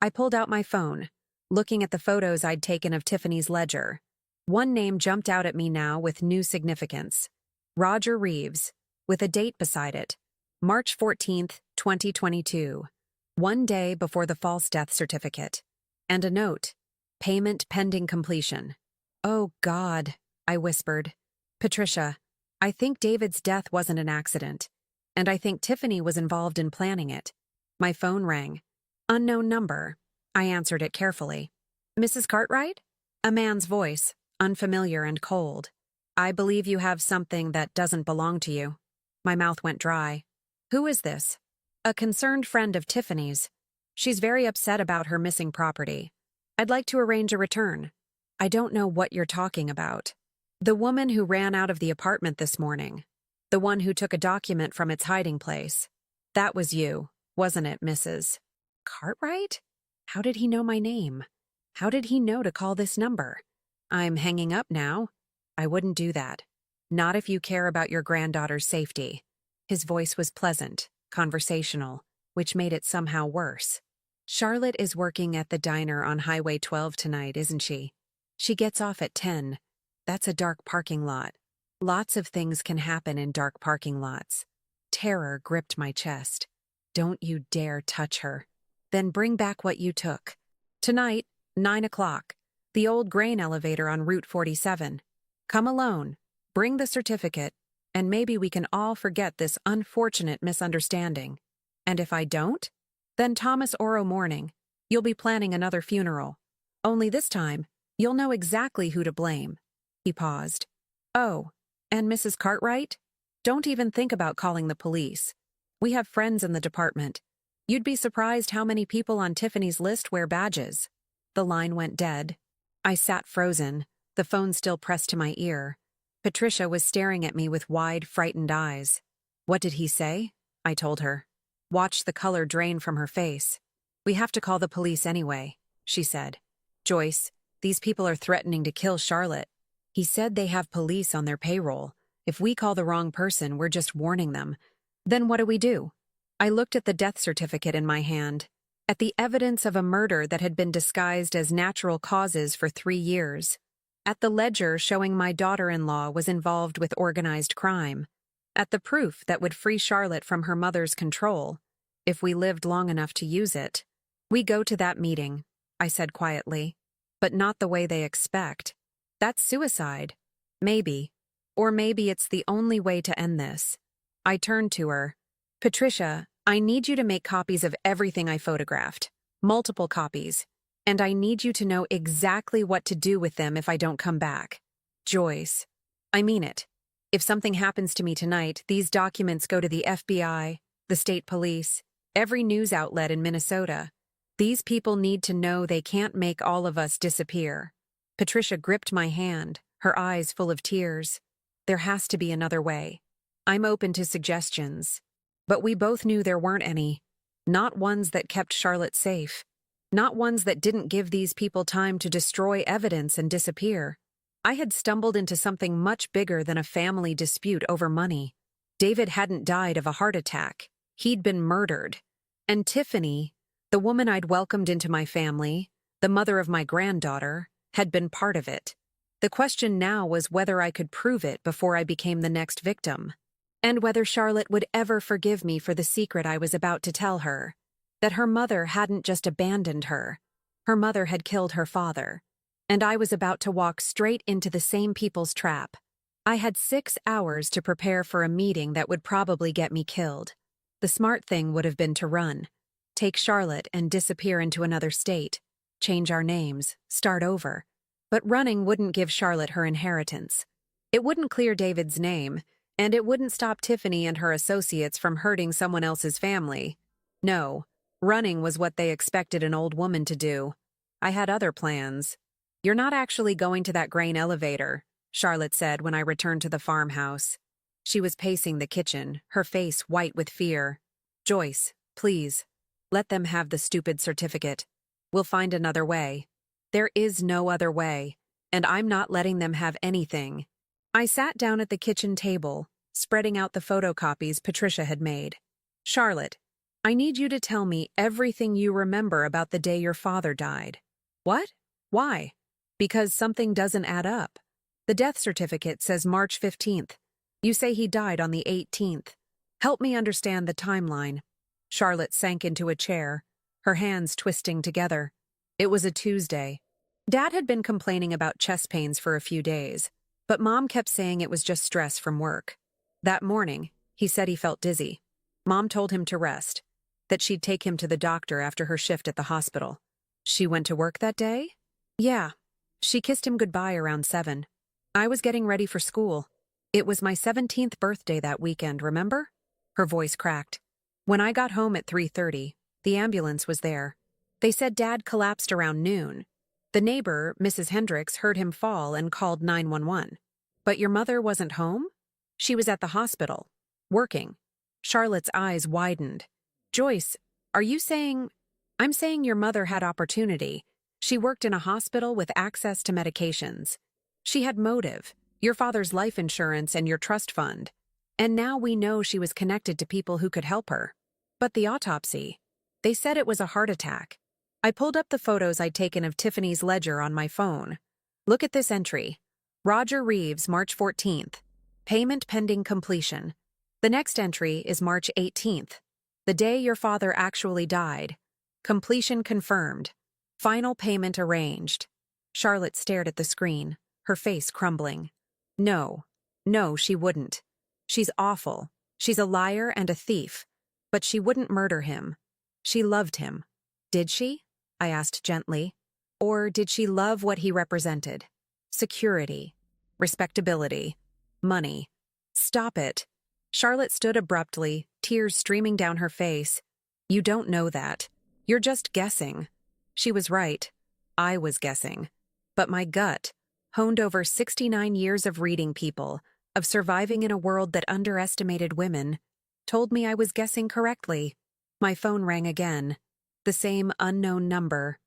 I pulled out my phone, looking at the photos I'd taken of Tiffany's ledger. One name jumped out at me now with new significance. Roger Reeves, with a date beside it. March 14th, 2022. 1 day before the false death certificate. And a note. Payment pending completion. Oh, God, I whispered. Patricia, I think David's death wasn't an accident, and I think Tiffany was involved in planning it. My phone rang. Unknown number. I answered it carefully. Mrs. Cartwright? A man's voice, unfamiliar and cold. I believe you have something that doesn't belong to you. My mouth went dry. Who is this? A concerned friend of Tiffany's. She's very upset about her missing property. I'd like to arrange a return. I don't know what you're talking about. The woman who ran out of the apartment this morning. The one who took a document from its hiding place. That was you, wasn't it, Mrs. Cartwright? How did he know my name? How did he know to call this number? I'm hanging up now. I wouldn't do that. Not if you care about your granddaughter's safety. His voice was pleasant, conversational, which made it somehow worse. Charlotte is working at the diner on Highway 12 tonight, isn't she? She gets off at 10. That's a dark parking lot. Lots of things can happen in dark parking lots. Terror gripped my chest. Don't you dare touch her. Then bring back what you took. Tonight, 9 o'clock. The old grain elevator on Route 47. Come alone. Bring the certificate, and maybe we can all forget this unfortunate misunderstanding. And if I don't? Then Thomas Oro morning. You'll be planning another funeral. Only this time, you'll know exactly who to blame. He paused. Oh, and Mrs. Cartwright? Don't even think about calling the police. We have friends in the department. You'd be surprised how many people on Tiffany's list wear badges. The line went dead. I sat frozen, the phone still pressed to my ear. Patricia was staring at me with wide, frightened eyes. What did he say? I told her. Watched the color drain from her face. We have to call the police anyway, she said. Joyce, these people are threatening to kill Charlotte. He said they have police on their payroll. If we call the wrong person, we're just warning them. Then what do we do? I looked at the death certificate in my hand, at the evidence of a murder that had been disguised as natural causes for 3 years, at the ledger showing my daughter-in-law was involved with organized crime, at the proof that would free Charlotte from her mother's control, if we lived long enough to use it. We go to that meeting, I said quietly, but not the way they expect. That's suicide. Maybe. Or maybe it's the only way to end this. I turned to her. Patricia, I need you to make copies of everything I photographed. Multiple copies. And I need you to know exactly what to do with them if I don't come back. Joyce. I mean it. If something happens to me tonight, these documents go to the FBI, the state police, every news outlet in Minnesota. These people need to know they can't make all of us disappear. Patricia gripped my hand, her eyes full of tears. There has to be another way. I'm open to suggestions. But we both knew there weren't any. Not ones that kept Charlotte safe. Not ones that didn't give these people time to destroy evidence and disappear. I had stumbled into something much bigger than a family dispute over money. David hadn't died of a heart attack. He'd been murdered. And Tiffany, the woman I'd welcomed into my family, the mother of my granddaughter, had been part of it. The question now was whether I could prove it before I became the next victim. And whether Charlotte would ever forgive me for the secret I was about to tell her. That her mother hadn't just abandoned her. Her mother had killed her father. And I was about to walk straight into the same people's trap. I had 6 hours to prepare for a meeting that would probably get me killed. The smart thing would have been to run. Take Charlotte and disappear into another state. Change our names, start over. But running wouldn't give Charlotte her inheritance. It wouldn't clear David's name, and it wouldn't stop Tiffany and her associates from hurting someone else's family. No, running was what they expected an old woman to do. I had other plans. You're not actually going to that grain elevator, Charlotte said when I returned to the farmhouse. She was pacing the kitchen, her face white with fear. Joyce, please. Let them have the stupid certificate. We'll find another way. There is no other way, and I'm not letting them have anything. I sat down at the kitchen table, spreading out the photocopies Patricia had made. Charlotte, I need you to tell me everything you remember about the day your father died. What? Why? Because something doesn't add up. The death certificate says March 15th. You say he died on the 18th. Help me understand the timeline. Charlotte sank into a chair, her hands twisting together. It was a Tuesday. Dad had been complaining about chest pains for a few days, but Mom kept saying it was just stress from work. That morning, he said he felt dizzy. Mom told him to rest, that she'd take him to the doctor after her shift at the hospital. She went to work that day? Yeah. She kissed him goodbye around 7. I was getting ready for school. It was my 17th birthday that weekend, remember? Her voice cracked. When I got home at 3:30, the ambulance was there. They said Dad collapsed around noon. The neighbor, Mrs. Hendricks, heard him fall and called 911. But your mother wasn't home? She was at the hospital, working. Charlotte's eyes widened. Joyce, are you saying... I'm saying your mother had opportunity. She worked in a hospital with access to medications. She had motive, your father's life insurance and your trust fund. And now we know she was connected to people who could help her. But the autopsy, they said it was a heart attack. I pulled up the photos I'd taken of Tiffany's ledger on my phone. Look at this entry. Roger Reeves, March 14th. Payment pending completion. The next entry is March 18th. The day your father actually died. Completion confirmed. Final payment arranged. Charlotte stared at the screen, her face crumbling. No, she wouldn't. She's awful. She's a liar and a thief. But she wouldn't murder him. She loved him. Did she? I asked gently. Or did she love what he represented? Security. Respectability. Money. Stop it. Charlotte stood abruptly, tears streaming down her face. You don't know that. You're just guessing. She was right. I was guessing. But my gut, honed over 69 years of reading people, of surviving in a world that underestimated women, told me I was guessing correctly. My phone rang again. The same unknown number.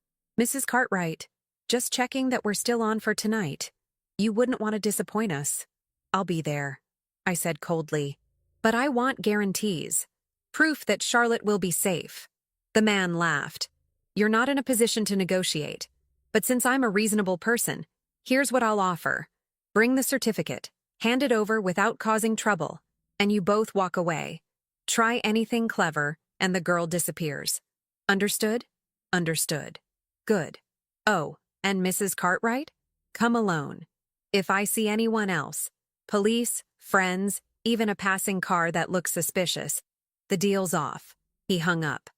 Mrs. Cartwright, just checking that we're still on for tonight. You wouldn't want to disappoint us. I'll be there, I said coldly. But I want guarantees. Proof that Charlotte will be safe. The man laughed. You're not in a position to negotiate. But since I'm a reasonable person, here's what I'll offer. Bring the certificate, hand it over without causing trouble, and you both walk away. Try anything clever, and the girl disappears. Understood? Understood. Good. Oh, and Mrs. Cartwright? Come alone. If I see anyone else, police, friends, even a passing car that looks suspicious, the deal's off. He hung up.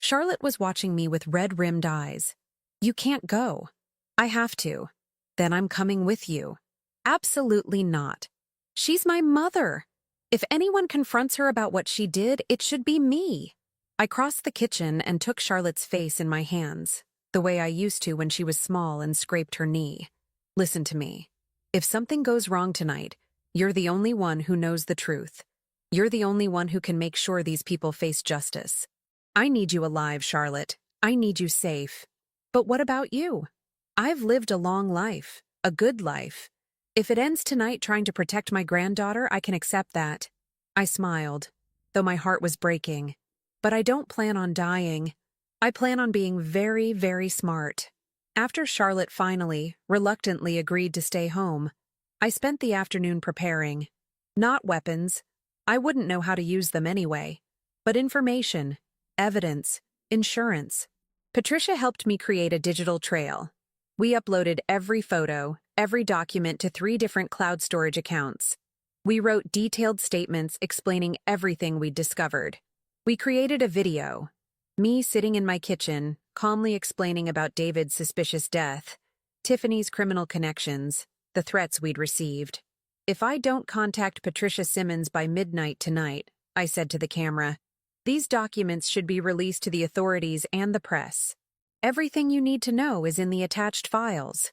Charlotte was watching me with red-rimmed eyes. You can't go. I have to. Then I'm coming with you. Absolutely not. She's my mother. If anyone confronts her about what she did, it should be me. I crossed the kitchen and took Charlotte's face in my hands, the way I used to when she was small and scraped her knee. Listen to me. If something goes wrong tonight, you're the only one who knows the truth. You're the only one who can make sure these people face justice. I need you alive, Charlotte. I need you safe. But what about you? I've lived a long life, a good life. If it ends tonight trying to protect my granddaughter, I can accept that. I smiled, though my heart was breaking. But I don't plan on dying. I plan on being very, very smart. After Charlotte finally, reluctantly agreed to stay home, I spent the afternoon preparing. Not weapons. I wouldn't know how to use them anyway. But information, evidence, insurance. Patricia helped me create a digital trail. We uploaded every photo, every document to 3 different cloud storage accounts. We wrote detailed statements explaining everything we'd discovered. We created a video. Me sitting in my kitchen, calmly explaining about David's suspicious death, Tiffany's criminal connections, the threats we'd received. If I don't contact Patricia Simmons by midnight tonight, I said to the camera, these documents should be released to the authorities and the press. Everything you need to know is in the attached files.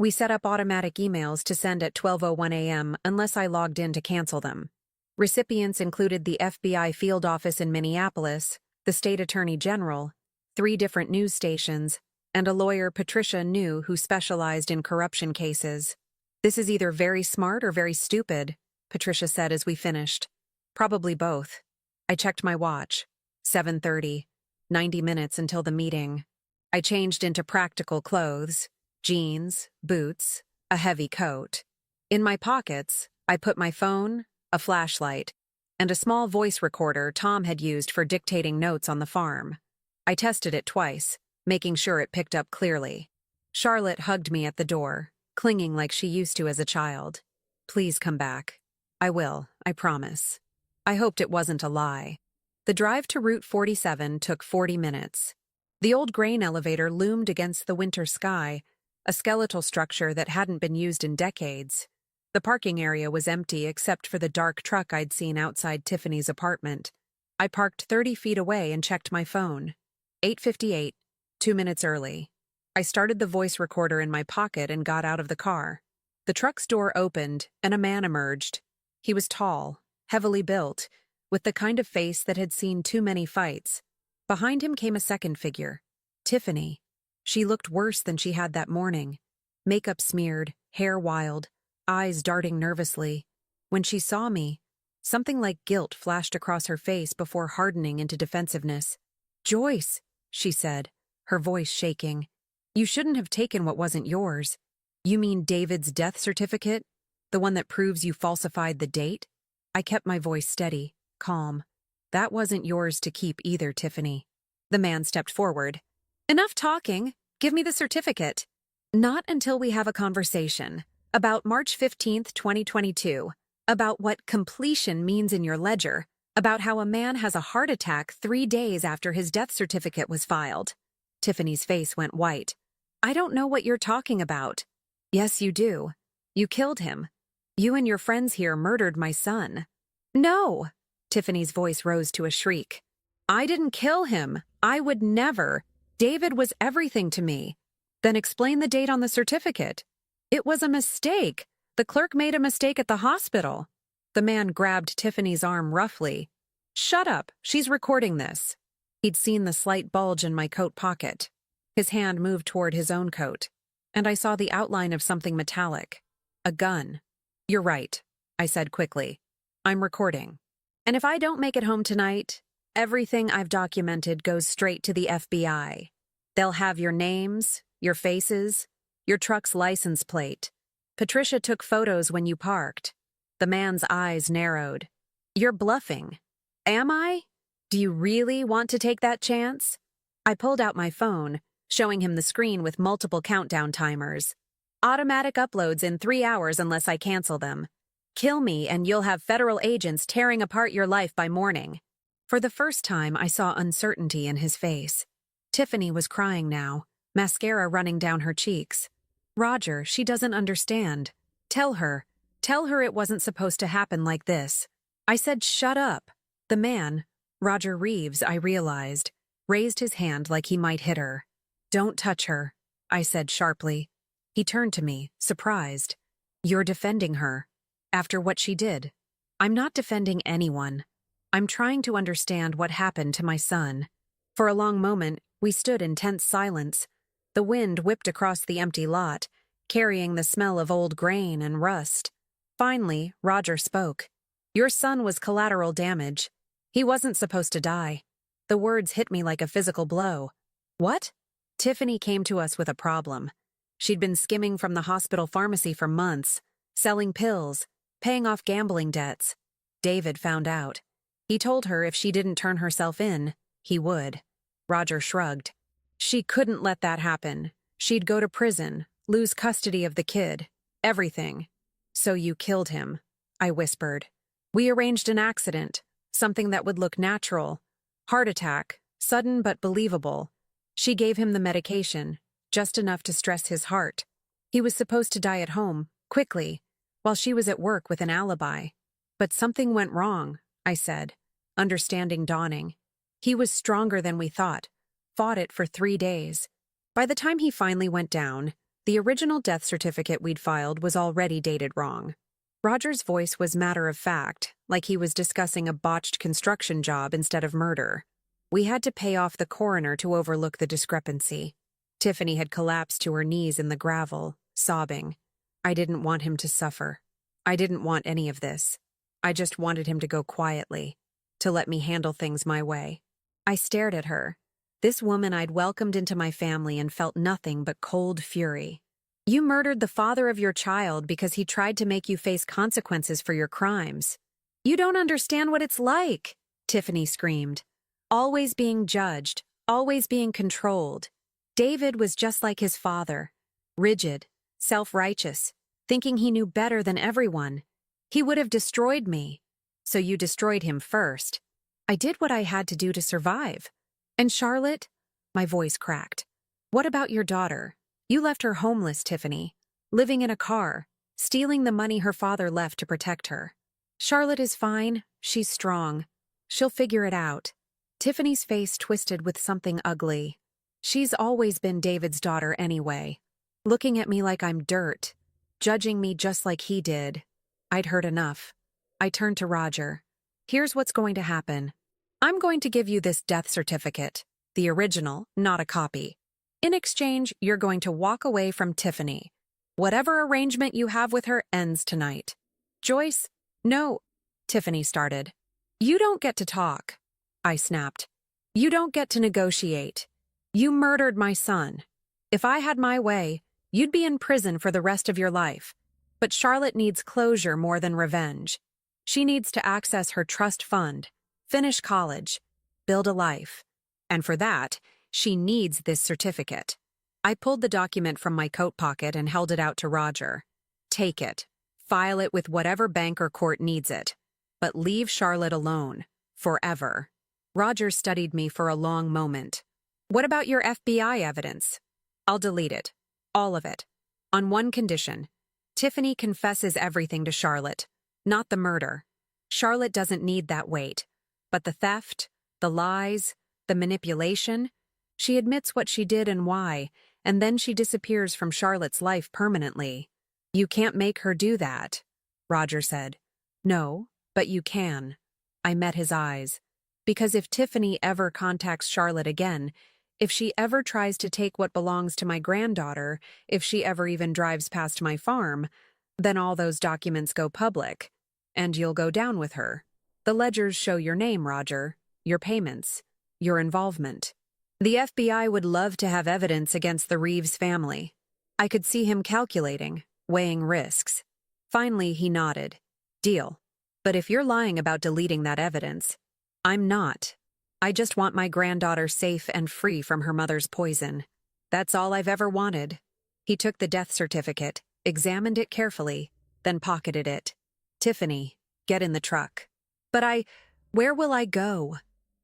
We set up automatic emails to send at 12:01 a.m. unless I logged in to cancel them. Recipients included the FBI field office in Minneapolis, the state attorney general, 3 different news stations, and a lawyer Patricia knew who specialized in corruption cases. "This is either very smart or very stupid," Patricia said as we finished. "Probably both." I checked my watch. 7:30. 90 minutes until the meeting. I changed into practical clothes, jeans, boots, a heavy coat. In my pockets, I put my phone, a flashlight, and a small voice recorder Tom had used for dictating notes on the farm. I tested it twice, making sure it picked up clearly. Charlotte hugged me at the door, clinging like she used to as a child. "Please come back." "I will, I promise." I hoped it wasn't a lie. The drive to Route 47 took 40 minutes. The old grain elevator loomed against the winter sky, a skeletal structure that hadn't been used in decades. The parking area was empty except for the dark truck I'd seen outside Tiffany's apartment. I parked 30 feet away and checked my phone. 8:58, 2 minutes early. I started the voice recorder in my pocket and got out of the car. The truck's door opened, and a man emerged. He was tall, heavily built, with the kind of face that had seen too many fights. Behind him came a second figure, Tiffany. She looked worse than she had that morning. Makeup smeared, hair wild, eyes darting nervously. When she saw me, something like guilt flashed across her face before hardening into defensiveness. "Joyce," she said, her voice shaking. "You shouldn't have taken what wasn't yours." "You mean David's death certificate? The one that proves you falsified the date?" I kept my voice steady, calm. "That wasn't yours to keep either, Tiffany." The man stepped forward. "Enough talking. Give me the certificate." "Not until we have a conversation. About March 15th, 2022. About what completion means in your ledger. About how a man has a heart attack 3 days after his death certificate was filed." Tiffany's face went white. "I don't know what you're talking about." "Yes, you do. You killed him. You and your friends here murdered my son." "No!" Tiffany's voice rose to a shriek. "I didn't kill him. I would never. David was everything to me." "Then explain the date on the certificate." "It was a mistake. The clerk made a mistake at the hospital." The man grabbed Tiffany's arm roughly. "Shut up. She's recording this." He'd seen the slight bulge in my coat pocket. His hand moved toward his own coat, and I saw the outline of something metallic. A gun. "You're right," I said quickly. "I'm recording. And if I don't make it home tonight, everything I've documented goes straight to the FBI. They'll have your names, your faces, your truck's license plate. Patricia took photos when you parked." The man's eyes narrowed. "You're bluffing." "Am I? Do you really want to take that chance?" I pulled out my phone, showing him the screen with multiple countdown timers. "Automatic uploads in 3 hours unless I cancel them. Kill me and you'll have federal agents tearing apart your life by morning." For the first time, I saw uncertainty in his face. Tiffany was crying now, mascara running down her cheeks. "Roger, she doesn't understand. Tell her it wasn't supposed to happen like this." I said, "Shut up." The man, Roger Reeves, I realized, raised his hand like he might hit her. "Don't touch her," I said sharply. He turned to me, surprised. "You're defending her. After what she did." "I'm not defending anyone. I'm trying to understand what happened to my son." For a long moment, we stood in tense silence. The wind whipped across the empty lot, carrying the smell of old grain and rust. Finally, Roger spoke. "Your son was collateral damage. He wasn't supposed to die." The words hit me like a physical blow. "What?" "Tiffany came to us with a problem. She'd been skimming from the hospital pharmacy for months, selling pills, paying off gambling debts. David found out. He told her if she didn't turn herself in, he would." Roger shrugged. "She couldn't let that happen. She'd go to prison, lose custody of the kid, everything." "So you killed him," I whispered. "We arranged an accident, something that would look natural. Heart attack, sudden but believable. She gave him the medication, just enough to stress his heart. He was supposed to die at home, quickly, while she was at work with an alibi. But something went wrong," I said, understanding dawning. "He was stronger than we thought, fought it for 3 days. By the time he finally went down, The original death certificate we'd filed was already dated wrong. Roger's voice was matter of fact, like he was discussing a botched construction job instead of murder. We had to pay off the coroner to overlook the discrepancy. Tiffany had collapsed to her knees in the gravel, sobbing. I didn't want him to suffer. I didn't want any of this. I just wanted him to go quietly, to let me handle things my way. I stared at her. This woman I'd welcomed into my family and felt nothing but cold fury. You murdered the father of your child because he tried to make you face consequences for your crimes. You don't understand what it's like, Tiffany screamed. Always being judged, always being controlled. David was just like his father, rigid, self-righteous, thinking he knew better than everyone. He would have destroyed me. So you destroyed him first. I did what I had to do to survive. And Charlotte? My voice cracked. What about your daughter? You left her homeless, Tiffany, living in a car, stealing the money her father left to protect her. Charlotte is fine. She's strong. She'll figure it out. Tiffany's face twisted with something ugly. She's always been David's daughter anyway, looking at me like I'm dirt, judging me just like he did. I'd heard enough. I turned to Roger. Here's what's going to happen. I'm going to give you this death certificate, the original, not a copy. In exchange, you're going to walk away from Tiffany. Whatever arrangement you have with her ends tonight. Joyce? No, Tiffany started. You don't get to talk, I snapped. You don't get to negotiate. You murdered my son. If I had my way, you'd be in prison for the rest of your life. But Charlotte needs closure more than revenge. She needs to access her trust fund, finish college, build a life. And for that, she needs this certificate. I pulled the document from my coat pocket and held it out to Roger. Take it. File it with whatever bank or court needs it. But leave Charlotte alone. Forever. Roger studied me for a long moment. What about your FBI evidence? I'll delete it. All of it. On one condition. Tiffany confesses everything to Charlotte. Not the murder. Charlotte doesn't need that weight. But the theft, the lies, the manipulation. She admits what she did and why, and then she disappears from Charlotte's life permanently. You can't make her do that, Roger said. No, but you can. I met his eyes. Because if Tiffany ever contacts Charlotte again, if she ever tries to take what belongs to my granddaughter, if she ever even drives past my farm, then all those documents go public, and you'll go down with her. The ledgers show your name, Roger, your payments, your involvement. The FBI would love to have evidence against the Reeves family. I could see him calculating, weighing risks. Finally, he nodded. Deal. But if you're lying about deleting that evidence, I'm not. I just want my granddaughter safe and free from her mother's poison. That's all I've ever wanted. He took the death certificate, examined it carefully, then pocketed it. Tiffany, get in the truck. But where will I go?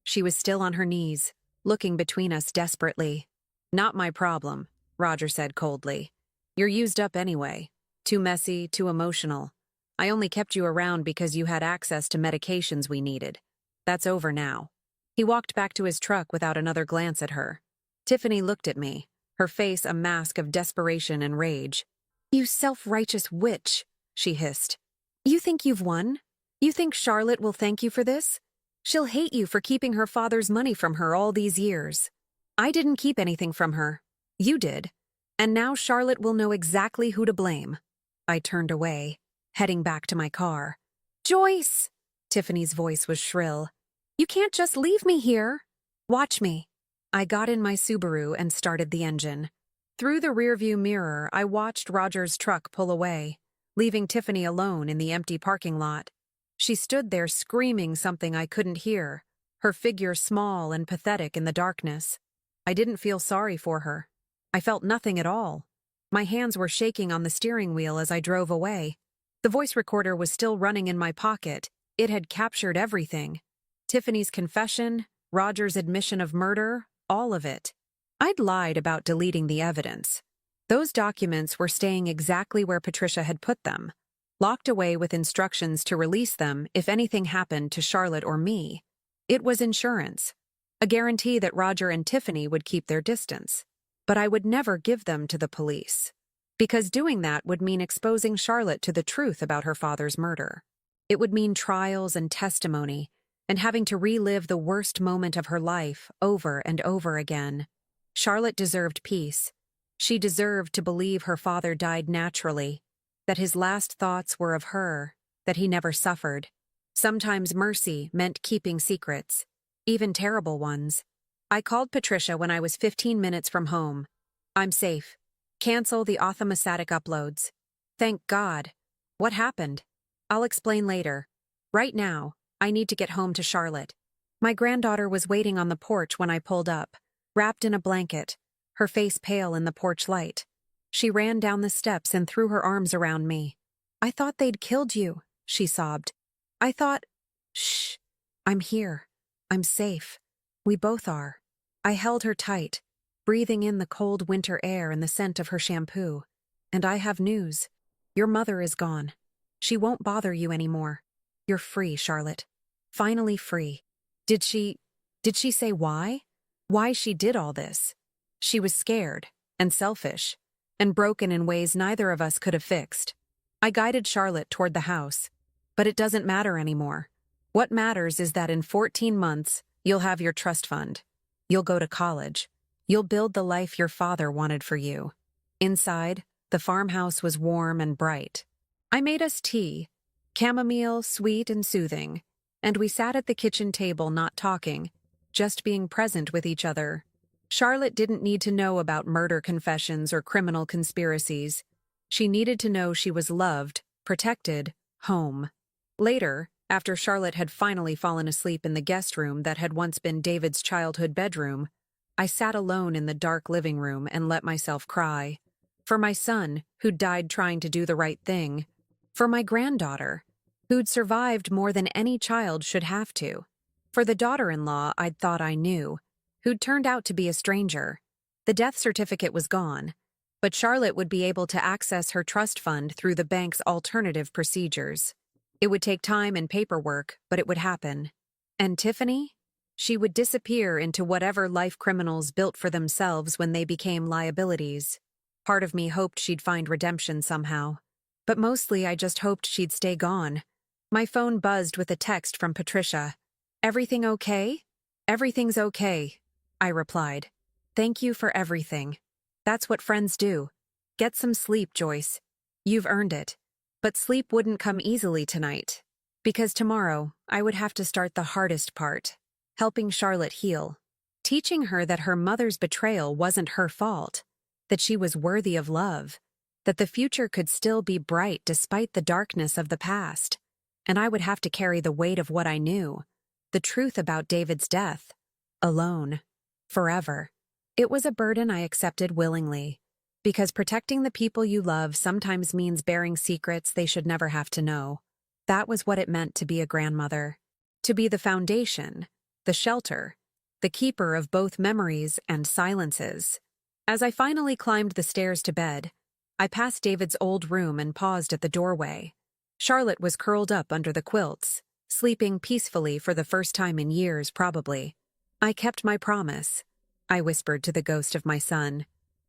She was still on her knees, looking between us desperately. Not my problem, Roger said coldly. You're used up anyway. Too messy, too emotional. I only kept you around because you had access to medications we needed. That's over now. He walked back to his truck without another glance at her. Tiffany looked at me, her face a mask of desperation and rage. You self-righteous witch, she hissed. You think you've won? You think Charlotte will thank you for this? She'll hate you for keeping her father's money from her all these years. I didn't keep anything from her. You did. And now Charlotte will know exactly who to blame. I turned away, heading back to my car. Joyce! Tiffany's voice was shrill. You can't just leave me here. Watch me. I got in my Subaru and started the engine. Through the rearview mirror, I watched Roger's truck pull away, leaving Tiffany alone in the empty parking lot. She stood there screaming something I couldn't hear, her figure small and pathetic in the darkness. I didn't feel sorry for her. I felt nothing at all. My hands were shaking on the steering wheel as I drove away. The voice recorder was still running in my pocket. It had captured everything. Tiffany's confession, Roger's admission of murder, all of it. I'd lied about deleting the evidence. Those documents were staying exactly where Patricia had put them, locked away with instructions to release them if anything happened to Charlotte or me. It was insurance, a guarantee that Roger and Tiffany would keep their distance. But I would never give them to the police. Because doing that would mean exposing Charlotte to the truth about her father's murder. It would mean trials and testimony, and having to relive the worst moment of her life over and over again. Charlotte deserved peace. She deserved to believe her father died naturally, that his last thoughts were of her, that he never suffered. Sometimes mercy meant keeping secrets, even terrible ones. I called Patricia when I was 15 minutes from home. I'm safe. Cancel the automatic uploads. Thank God. What happened? I'll explain later. Right now, I need to get home to Charlotte. My granddaughter was waiting on the porch when I pulled up, wrapped in a blanket, her face pale in the porch light. She ran down the steps and threw her arms around me. I thought they'd killed you, she sobbed. I thought, shh, I'm here. I'm safe. We both are. I held her tight, breathing in the cold winter air and the scent of her shampoo. And I have news. Your mother is gone. She won't bother you anymore. You're free, Charlotte. Finally free. Did she say why? Why she did all this? She was scared, and selfish, and broken in ways neither of us could have fixed. I guided Charlotte toward the house. But it doesn't matter anymore. What matters is that in 14 months, you'll have your trust fund. You'll go to college. You'll build the life your father wanted for you. Inside, the farmhouse was warm and bright. I made us tea, chamomile, sweet and soothing, and we sat at the kitchen table not talking, just being present with each other. Charlotte didn't need to know about murder confessions or criminal conspiracies. She needed to know she was loved, protected, home. Later, after Charlotte had finally fallen asleep in the guest room that had once been David's childhood bedroom, I sat alone in the dark living room and let myself cry. For my son, who'd died trying to do the right thing. For my granddaughter, who'd survived more than any child should have to. For the daughter-in-law I'd thought I knew, who'd turned out to be a stranger. The death certificate was gone, but Charlotte would be able to access her trust fund through the bank's alternative procedures. It would take time and paperwork, but it would happen. And Tiffany? She would disappear into whatever life criminals built for themselves when they became liabilities. Part of me hoped she'd find redemption somehow. But mostly I just hoped she'd stay gone. My phone buzzed with a text from Patricia. Everything okay? Everything's okay, I replied. Thank you for everything. That's what friends do. Get some sleep, Joyce. You've earned it. But sleep wouldn't come easily tonight. Because tomorrow, I would have to start the hardest part. Helping Charlotte heal. Teaching her that her mother's betrayal wasn't her fault. That she was worthy of love. That the future could still be bright despite the darkness of the past. And I would have to carry the weight of what I knew. The truth about David's death. Alone. Forever. It was a burden I accepted willingly. Because protecting the people you love sometimes means bearing secrets they should never have to know. That was what it meant to be a grandmother. To be the foundation, the shelter, the keeper of both memories and silences. As I finally climbed the stairs to bed, I passed David's old room and paused at the doorway. Charlotte was curled up under the quilts, sleeping peacefully for the first time in years, probably. I kept my promise, I whispered to the ghost of my son.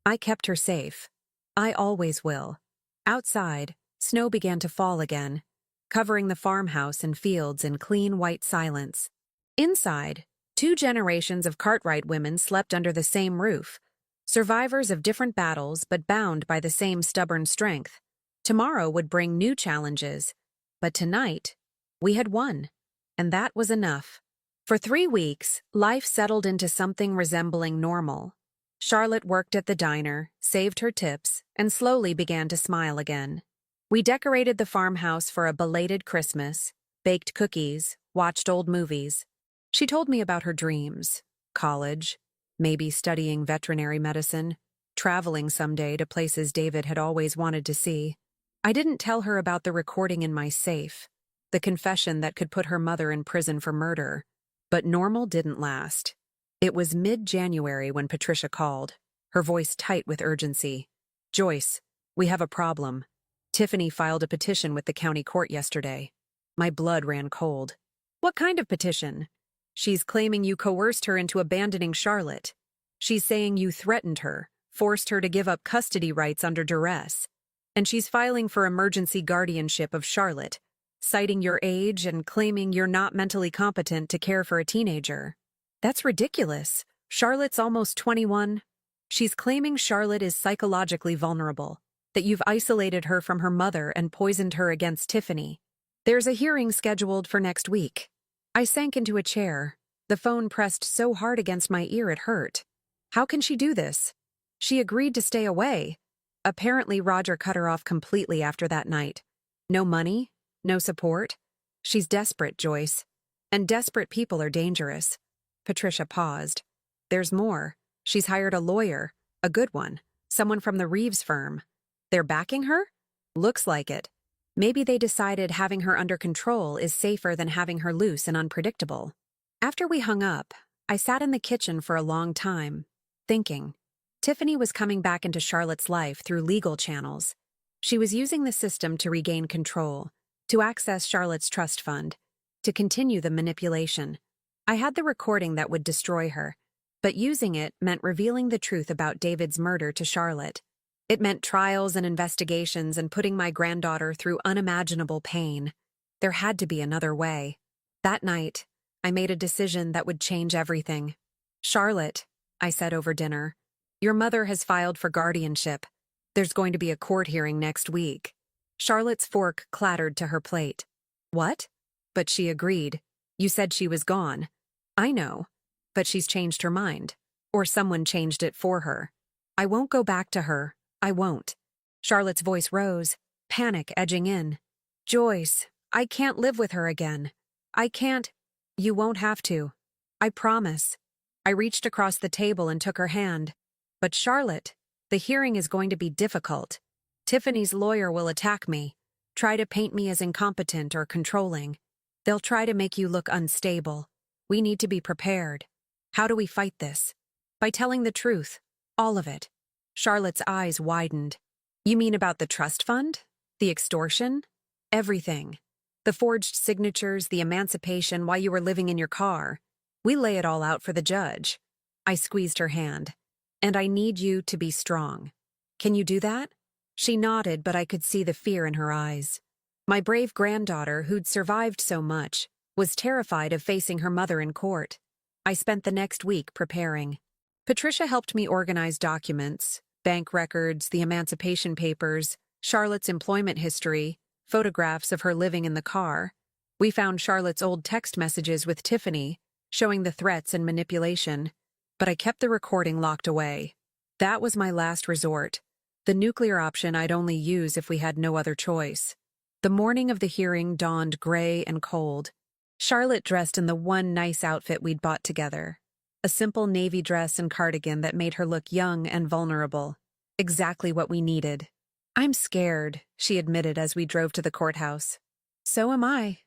I kept her safe. I always will. Outside, snow began to fall again, covering the farmhouse and fields in clean white silence. Inside, 2 generations of Cartwright women slept under the same roof, survivors of different battles but bound by the same stubborn strength. Tomorrow would bring new challenges, but tonight, we had won, and that was enough. For 3 weeks, life settled into something resembling normal. Charlotte worked at the diner, saved her tips, and slowly began to smile again. We decorated the farmhouse for a belated Christmas, baked cookies, watched old movies. She told me about her dreams, college, maybe studying veterinary medicine, traveling someday to places David had always wanted to see. I didn't tell her about the recording in my safe, the confession that could put her mother in prison for murder. But normal didn't last. It was mid-January when Patricia called, her voice tight with urgency. Joyce, we have a problem. Tiffany filed a petition with the county court yesterday. My blood ran cold. What kind of petition? She's claiming you coerced her into abandoning Charlotte. She's saying you threatened her, forced her to give up custody rights under duress. And she's filing for emergency guardianship of Charlotte, citing your age and claiming you're not mentally competent to care for a teenager. That's ridiculous. Charlotte's almost 21. She's claiming Charlotte is psychologically vulnerable, that you've isolated her from her mother and poisoned her against Tiffany. There's a hearing scheduled for next week. I sank into a chair. The phone pressed so hard against my ear it hurt. How can she do this? She agreed to stay away. Apparently Roger cut her off completely after that night. No money, no support. She's desperate, Joyce. And desperate people are dangerous. Patricia paused. There's more. She's hired a lawyer, a good one, someone from the Reeves firm. They're backing her? Looks like it. Maybe they decided having her under control is safer than having her loose and unpredictable. After we hung up, I sat in the kitchen for a long time, thinking. Tiffany was coming back into Charlotte's life through legal channels. She was using the system to regain control, to access Charlotte's trust fund, to continue the manipulation. I had the recording that would destroy her, but using it meant revealing the truth about David's murder to Charlotte. It meant trials and investigations and putting my granddaughter through unimaginable pain. There had to be another way. That night, I made a decision that would change everything. Charlotte, I said over dinner, your mother has filed for guardianship. There's going to be a court hearing next week. Charlotte's fork clattered to her plate. What? But she agreed. You said she was gone. I know. But she's changed her mind. Or someone changed it for her. I won't go back to her. I won't. Charlotte's voice rose, panic edging in. Joyce, I can't live with her again. I can't. You won't have to. I promise. I reached across the table and took her hand. But Charlotte, the hearing is going to be difficult. Tiffany's lawyer will attack me, try to paint me as incompetent or controlling. They'll try to make you look unstable. We need to be prepared. How do we fight this? By telling the truth. All of it. Charlotte's eyes widened. You mean about the trust fund? The extortion? Everything. The forged signatures, the emancipation while you were living in your car. We lay it all out for the judge. I squeezed her hand. And I need you to be strong. Can you do that? She nodded, but I could see the fear in her eyes. My brave granddaughter, who'd survived so much, was terrified of facing her mother in court. I spent the next week preparing. Patricia helped me organize documents, bank records, the emancipation papers, Charlotte's employment history, photographs of her living in the car. We found Charlotte's old text messages with Tiffany, showing the threats and manipulation. But I kept the recording locked away. That was my last resort. The nuclear option I'd only use if we had no other choice. The morning of the hearing dawned gray and cold. Charlotte dressed in the one nice outfit we'd bought together. A simple navy dress and cardigan that made her look young and vulnerable. Exactly what we needed. I'm scared, she admitted as we drove to the courthouse. So am I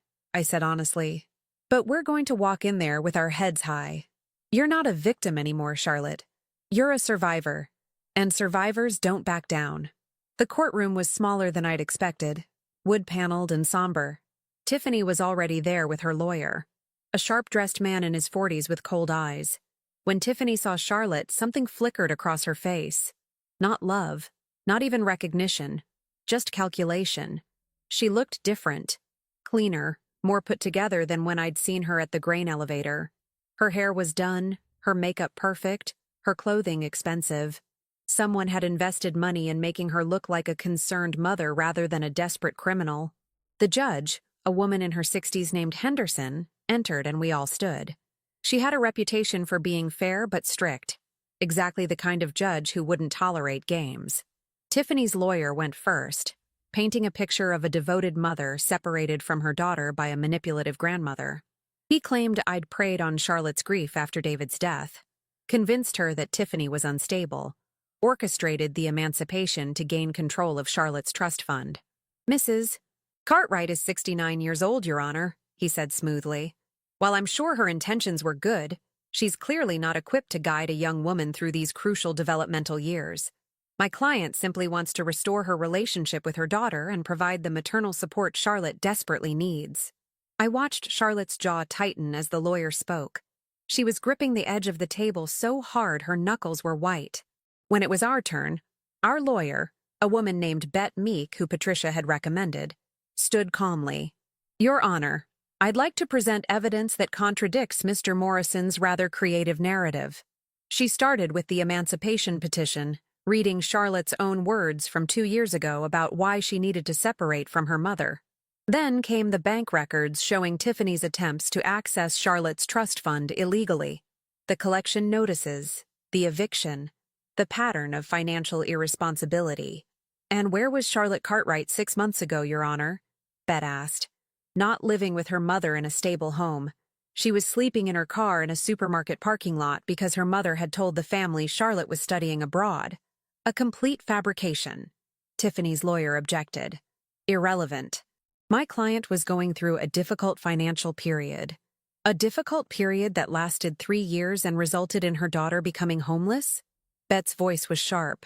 said honestly. But we're going to walk in there with our heads high. You're not a victim anymore, Charlotte. You're a survivor. And survivors don't back down. The courtroom was smaller than I'd expected, wood-paneled and somber. Tiffany was already there with her lawyer, a sharp-dressed man in his 40s with cold eyes. When Tiffany saw Charlotte, something flickered across her face. Not love, not even recognition, just calculation. She looked different, cleaner, more put together than when I'd seen her at the grain elevator. Her hair was done, her makeup perfect, her clothing expensive. Someone had invested money in making her look like a concerned mother rather than a desperate criminal. The judge, a woman in her 60s named Henderson, entered and we all stood. She had a reputation for being fair but strict, exactly the kind of judge who wouldn't tolerate games. Tiffany's lawyer went first, painting a picture of a devoted mother separated from her daughter by a manipulative grandmother. He claimed I'd preyed on Charlotte's grief after David's death, convinced her that Tiffany was unstable, orchestrated the emancipation to gain control of Charlotte's trust fund. Mrs. Cartwright is 69 years old, Your Honor, he said smoothly. While I'm sure her intentions were good, she's clearly not equipped to guide a young woman through these crucial developmental years. My client simply wants to restore her relationship with her daughter and provide the maternal support Charlotte desperately needs. I watched Charlotte's jaw tighten as the lawyer spoke. She was gripping the edge of the table so hard her knuckles were white. When it was our turn, our lawyer, a woman named Bet Meek who Patricia had recommended, stood calmly. Your Honor, I'd like to present evidence that contradicts Mr. Morrison's rather creative narrative. She started with the emancipation petition, reading Charlotte's own words from 2 years ago about why she needed to separate from her mother. Then came the bank records showing Tiffany's attempts to access Charlotte's trust fund illegally, the collection notices, the eviction, the pattern of financial irresponsibility. And where was Charlotte Cartwright 6 months ago, Your Honor? Bet asked. Not living with her mother in a stable home. She was sleeping in her car in a supermarket parking lot because her mother had told the family Charlotte was studying abroad. A complete fabrication. Tiffany's lawyer objected. Irrelevant. My client was going through a difficult financial period. A difficult period that lasted 3 years and resulted in her daughter becoming homeless? Bet's voice was sharp.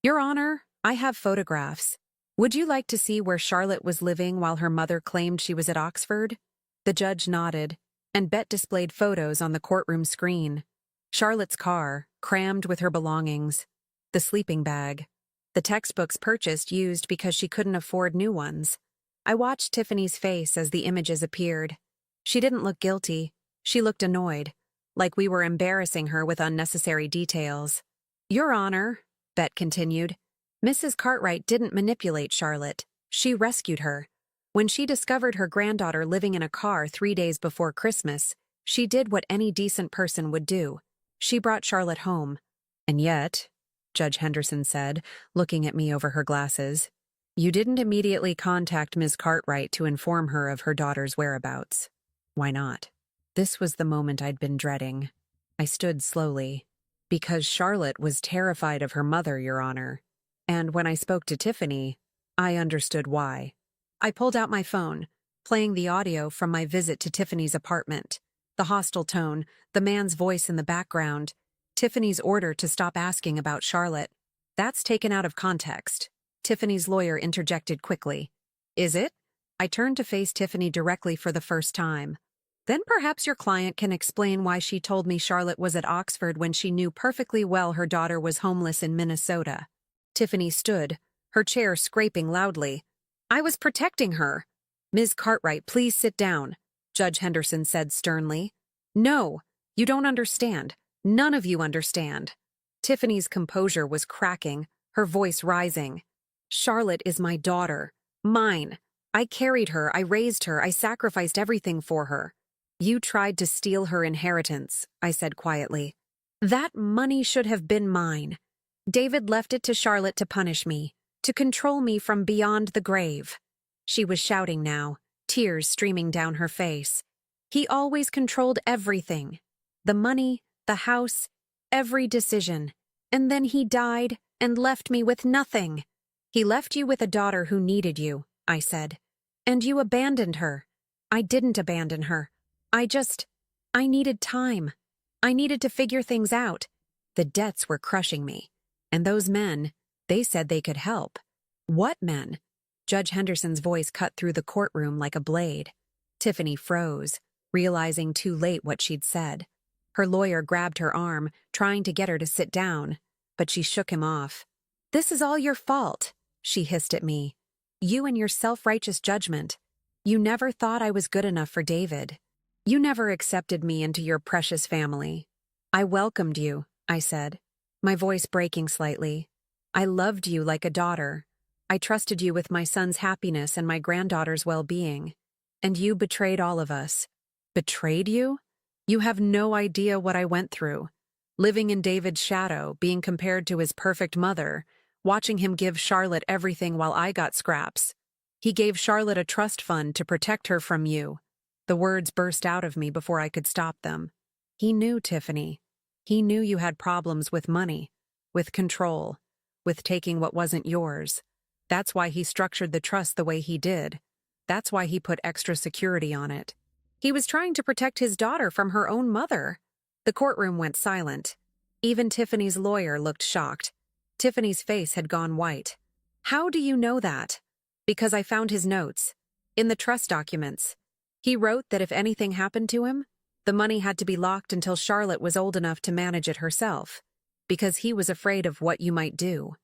Your Honor, I have photographs. Would you like to see where Charlotte was living while her mother claimed she was at Oxford? The judge nodded, and Bet displayed photos on the courtroom screen. Charlotte's car, crammed with her belongings. The sleeping bag. The textbooks purchased used because she couldn't afford new ones. I watched Tiffany's face as the images appeared. She didn't look guilty. She looked annoyed, like we were embarrassing her with unnecessary details. Your Honor, Bet continued, Mrs. Cartwright didn't manipulate Charlotte. She rescued her. When she discovered her granddaughter living in a car 3 days before Christmas, she did what any decent person would do. She brought Charlotte home. And yet, Judge Henderson said, looking at me over her glasses, you didn't immediately contact Ms. Cartwright to inform her of her daughter's whereabouts. Why not? This was the moment I'd been dreading. I stood slowly. Because Charlotte was terrified of her mother, Your Honor. And when I spoke to Tiffany, I understood why. I pulled out my phone, playing the audio from my visit to Tiffany's apartment. The hostile tone, the man's voice in the background, Tiffany's order to stop asking about Charlotte. That's taken out of context. Tiffany's lawyer interjected quickly. Is it? I turned to face Tiffany directly for the first time. Then perhaps your client can explain why she told me Charlotte was at Oxford when she knew perfectly well her daughter was homeless in Minnesota. Tiffany stood, her chair scraping loudly. I was protecting her. Ms. Cartwright, please sit down, Judge Henderson said sternly. No, you don't understand. None of you understand. Tiffany's composure was cracking, her voice rising. Charlotte is my daughter. Mine. I carried her, I raised her, I sacrificed everything for her. You tried to steal her inheritance, I said quietly. That money should have been mine. David left it to Charlotte to punish me, to control me from beyond the grave. She was shouting now, tears streaming down her face. He always controlled everything. The money, the house, every decision. And then he died and left me with nothing. He left you with a daughter who needed you, I said. And you abandoned her. I didn't abandon her. I needed time. I needed to figure things out. The debts were crushing me. And those men, they said they could help. What men? Judge Henderson's voice cut through the courtroom like a blade. Tiffany froze, realizing too late what she'd said. Her lawyer grabbed her arm, trying to get her to sit down, but she shook him off. This is all your fault, she hissed at me. You and your self-righteous judgment. You never thought I was good enough for David. You never accepted me into your precious family. I welcomed you, I said, my voice breaking slightly. I loved you like a daughter. I trusted you with my son's happiness and my granddaughter's well-being. And you betrayed all of us. Betrayed you? You have no idea what I went through. Living in David's shadow, being compared to his perfect mother, watching him give Charlotte everything while I got scraps. He gave Charlotte a trust fund to protect her from you. The words burst out of me before I could stop them. He knew, Tiffany. He knew you had problems with money, with control, with taking what wasn't yours. That's why he structured the trust the way he did. That's why he put extra security on it. He was trying to protect his daughter from her own mother. The courtroom went silent. Even Tiffany's lawyer looked shocked. Tiffany's face had gone white. How do you know that? Because I found his notes. In the trust documents. He wrote that if anything happened to him, the money had to be locked until Charlotte was old enough to manage it herself. Because he was afraid of what you might do.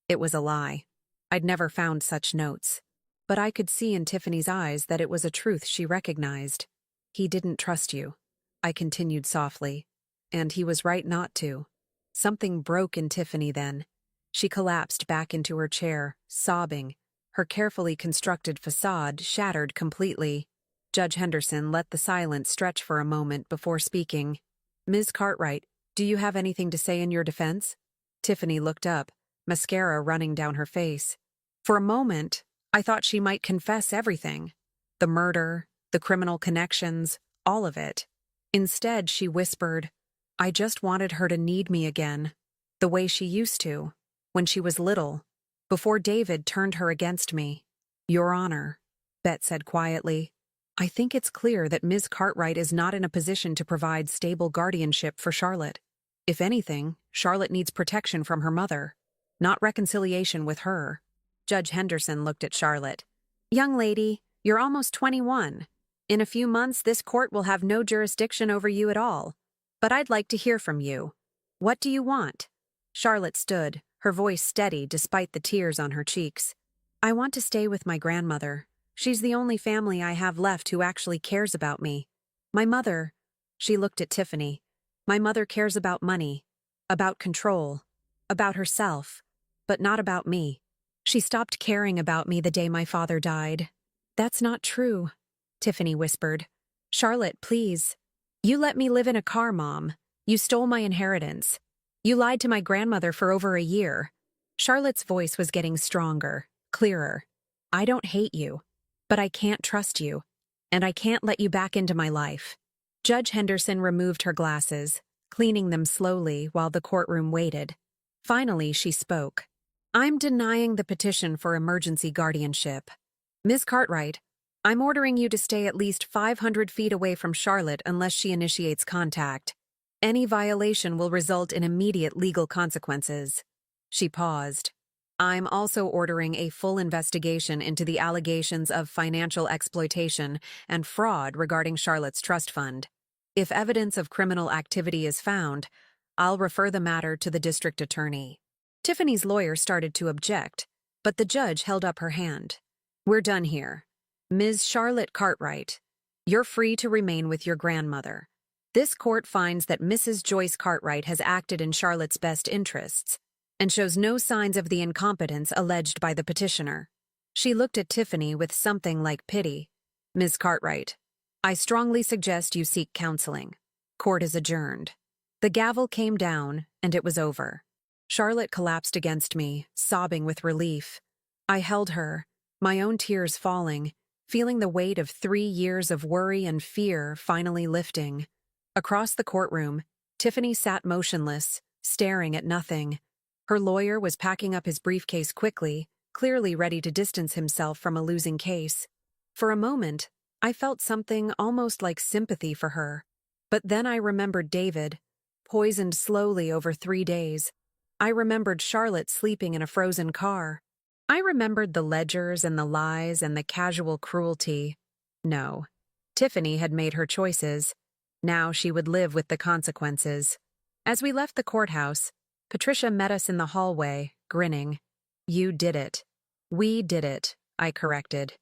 It was a lie. I'd never found such notes. But I could see in Tiffany's eyes that it was a truth she recognized. He didn't trust you, I continued softly. And he was right not to. Something broke in Tiffany then. She collapsed back into her chair, sobbing. Her carefully constructed facade shattered completely. Judge Henderson let the silence stretch for a moment before speaking. Ms. Cartwright, do you have anything to say in your defense? Tiffany looked up, mascara running down her face. For a moment, I thought she might confess everything. The murder, the criminal connections, all of it. Instead, she whispered, I just wanted her to need me again, the way she used to, when she was little, before David turned her against me. Your Honor, Bet said quietly, I think it's clear that Ms. Cartwright is not in a position to provide stable guardianship for Charlotte. If anything, Charlotte needs protection from her mother, not reconciliation with her. Judge Henderson looked at Charlotte. Young lady, you're almost 21. In a few months, this court will have no jurisdiction over you at all. But I'd like to hear from you. What do you want? Charlotte stood, her voice steady despite the tears on her cheeks. I want to stay with my grandmother. She's the only family I have left who actually cares about me. My mother, she looked at Tiffany. My mother cares about money, about control, about herself, but not about me. She stopped caring about me the day my father died. That's not true, Tiffany whispered. Charlotte, please. You let me live in a car, Mom. You stole my inheritance. You lied to my grandmother for over a year. Charlotte's voice was getting stronger, clearer. I don't hate you, but I can't trust you, and I can't let you back into my life. Judge Henderson removed her glasses, cleaning them slowly while the courtroom waited. Finally, she spoke. I'm denying the petition for emergency guardianship. Ms. Cartwright, I'm ordering you to stay at least 500 feet away from Charlotte unless she initiates contact. Any violation will result in immediate legal consequences. She paused. I'm also ordering a full investigation into the allegations of financial exploitation and fraud regarding Charlotte's trust fund. If evidence of criminal activity is found, I'll refer the matter to the district attorney. Tiffany's lawyer started to object, but the judge held up her hand. We're done here. Ms. Charlotte Cartwright, you're free to remain with your grandmother. This court finds that Mrs. Joyce Cartwright has acted in Charlotte's best interests and shows no signs of the incompetence alleged by the petitioner. She looked at Tiffany with something like pity. Ms. Cartwright, I strongly suggest you seek counseling. Court is adjourned. The gavel came down, and it was over. Charlotte collapsed against me, sobbing with relief. I held her, my own tears falling, feeling the weight of 3 years of worry and fear finally lifting. Across the courtroom, Tiffany sat motionless, staring at nothing. Her lawyer was packing up his briefcase quickly, clearly ready to distance himself from a losing case. For a moment, I felt something almost like sympathy for her. But then I remembered David, poisoned slowly over 3 days. I remembered Charlotte sleeping in a frozen car. I remembered the ledgers and the lies and the casual cruelty. No. Tiffany had made her choices. Now she would live with the consequences. As we left the courthouse, Patricia met us in the hallway, grinning. You did it. We did it, I corrected.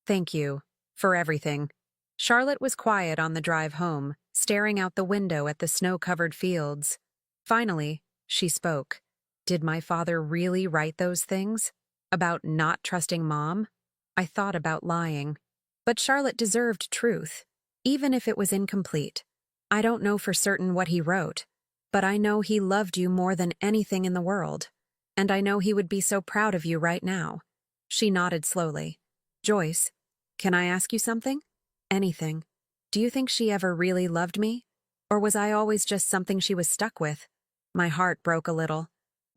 Thank you. For everything. Charlotte was quiet on the drive home, staring out the window at the snow-covered fields. Finally, she spoke. Did my father really write those things? About not trusting Mom? I thought about lying. But Charlotte deserved truth, even if it was incomplete. I don't know for certain what he wrote, but I know he loved you more than anything in the world. And I know he would be so proud of you right now. She nodded slowly. Joyce, can I ask you something? Anything. Do you think she ever really loved me? Or was I always just something she was stuck with? My heart broke a little.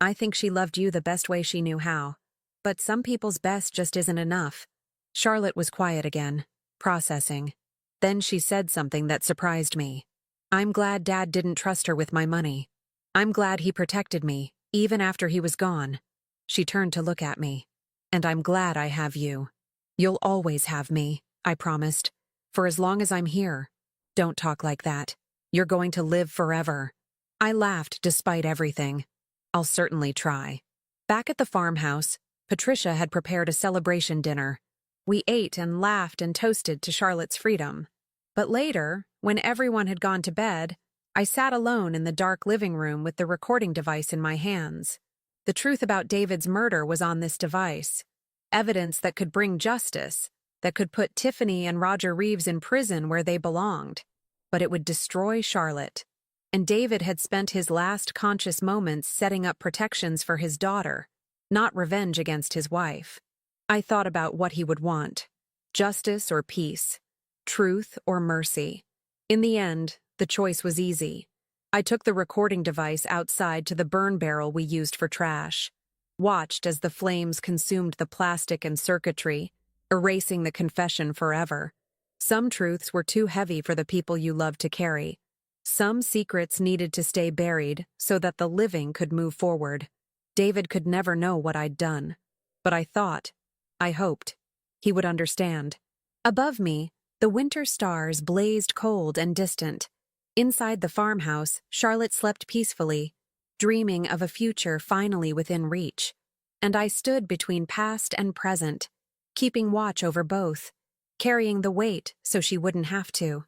I think she loved you the best way she knew how. But some people's best just isn't enough. Charlotte was quiet again, processing. Then she said something that surprised me. I'm glad Dad didn't trust her with my money. I'm glad he protected me, even after he was gone. She turned to look at me. And I'm glad I have you. You'll always have me, I promised. For as long as I'm here. Don't talk like that. You're going to live forever. I laughed despite everything. I'll certainly try. Back at the farmhouse, Patricia had prepared a celebration dinner. We ate and laughed and toasted to Charlotte's freedom. But later, when everyone had gone to bed, I sat alone in the dark living room with the recording device in my hands. The truth about David's murder was on this device. Evidence that could bring justice, that could put Tiffany and Roger Reeves in prison where they belonged. But it would destroy Charlotte. And David had spent his last conscious moments setting up protections for his daughter, not revenge against his wife. I thought about what he would want: justice or peace, truth or mercy. In the end, the choice was easy. I took the recording device outside to the burn barrel we used for trash, watched as the flames consumed the plastic and circuitry, erasing the confession forever. Some truths were too heavy for the people you loved to carry. Some secrets needed to stay buried so that the living could move forward. David could never know what I'd done. But I hoped, he would understand. Above me, the winter stars blazed cold and distant. Inside the farmhouse, Charlotte slept peacefully, dreaming of a future finally within reach. And I stood between past and present, keeping watch over both, carrying the weight so she wouldn't have to.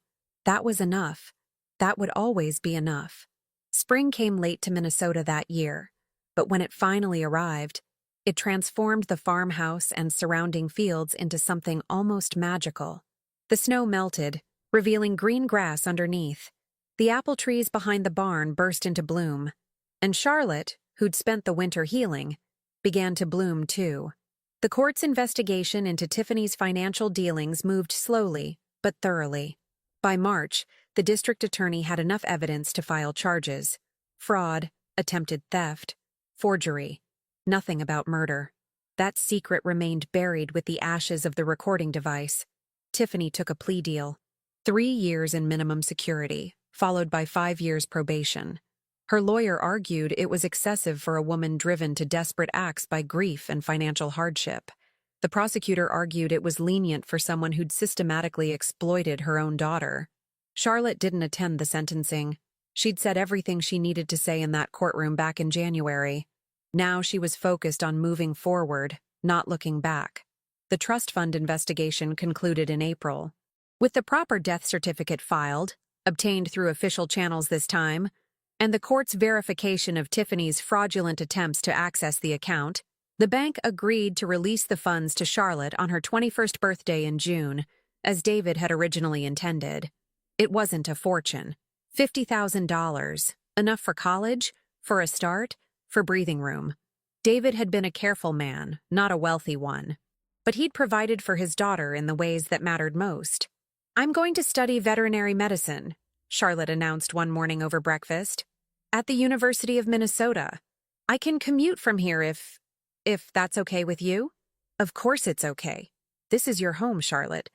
That was enough. That would always be enough. Spring came late to Minnesota that year, but when it finally arrived, it transformed the farmhouse and surrounding fields into something almost magical. The snow melted, revealing green grass underneath. The apple trees behind the barn burst into bloom, and Charlotte, who'd spent the winter healing, began to bloom too. The court's investigation into Tiffany's financial dealings moved slowly, but thoroughly. By March, the district attorney had enough evidence to file charges: fraud, attempted theft, forgery. Nothing about murder. That secret remained buried with the ashes of the recording device. Tiffany took a plea deal: 3 years in minimum security, followed by 5 years probation. Her lawyer argued it was excessive for a woman driven to desperate acts by grief and financial hardship. The prosecutor argued it was lenient for someone who'd systematically exploited her own daughter. Charlotte didn't attend the sentencing. She'd said everything she needed to say in that courtroom back in January. Now she was focused on moving forward, not looking back. The trust fund investigation concluded in April. With the proper death certificate filed, obtained through official channels this time, and the court's verification of Tiffany's fraudulent attempts to access the account, the bank agreed to release the funds to Charlotte on her 21st birthday in June, as David had originally intended. It wasn't a fortune. $50,000. Enough for college, for a start, for breathing room. David had been a careful man, not a wealthy one. But he'd provided for his daughter in the ways that mattered most. "I'm going to study veterinary medicine," Charlotte announced one morning over breakfast. "At the University of Minnesota. I can commute from here if that's okay with you." "Of course it's okay. This is your home, Charlotte,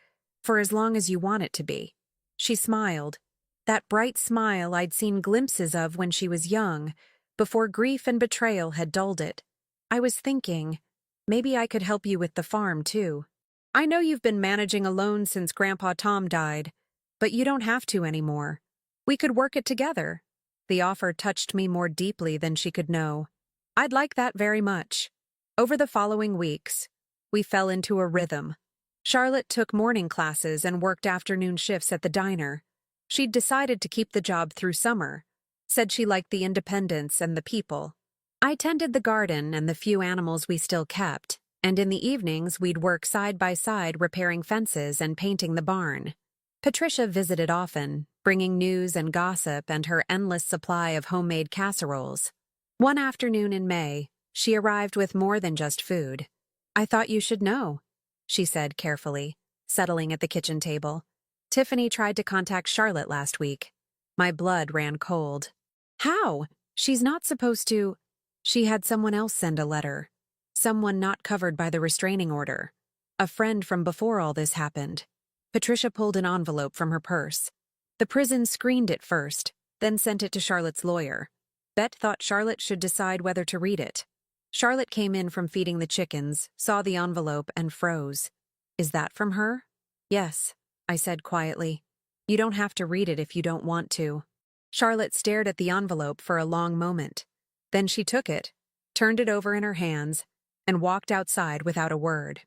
for as long as you want it to be." She smiled. That bright smile I'd seen glimpses of when she was young, before grief and betrayal had dulled it. "I was thinking, maybe I could help you with the farm, too. I know you've been managing alone since Grandpa Tom died, but you don't have to anymore. We could work it together." The offer touched me more deeply than she could know. I'd like that very much. Over the following weeks, we fell into a rhythm. Charlotte took morning classes and worked afternoon shifts at the diner. She'd decided to keep the job through summer, said she liked the independence and the people. I tended the garden and the few animals we still kept, and in the evenings we'd work side by side repairing fences and painting the barn. Patricia visited often, bringing news and gossip and her endless supply of homemade casseroles. One afternoon in May, she arrived with more than just food. "I thought you should know," she said carefully, settling at the kitchen table. "Tiffany tried to contact Charlotte last week." My blood ran cold. "How? She's not supposed to—" "She had someone else send a letter. Someone not covered by the restraining order. A friend from before all this happened." Patricia pulled an envelope from her purse. "The prison screened it first, then sent it to Charlotte's lawyer. Bet thought Charlotte should decide whether to read it." Charlotte came in from feeding the chickens, saw the envelope, and froze. "Is that from her?" "Yes," I said quietly. "You don't have to read it if you don't want to." Charlotte stared at the envelope for a long moment. Then she took it, turned it over in her hands, and walked outside without a word.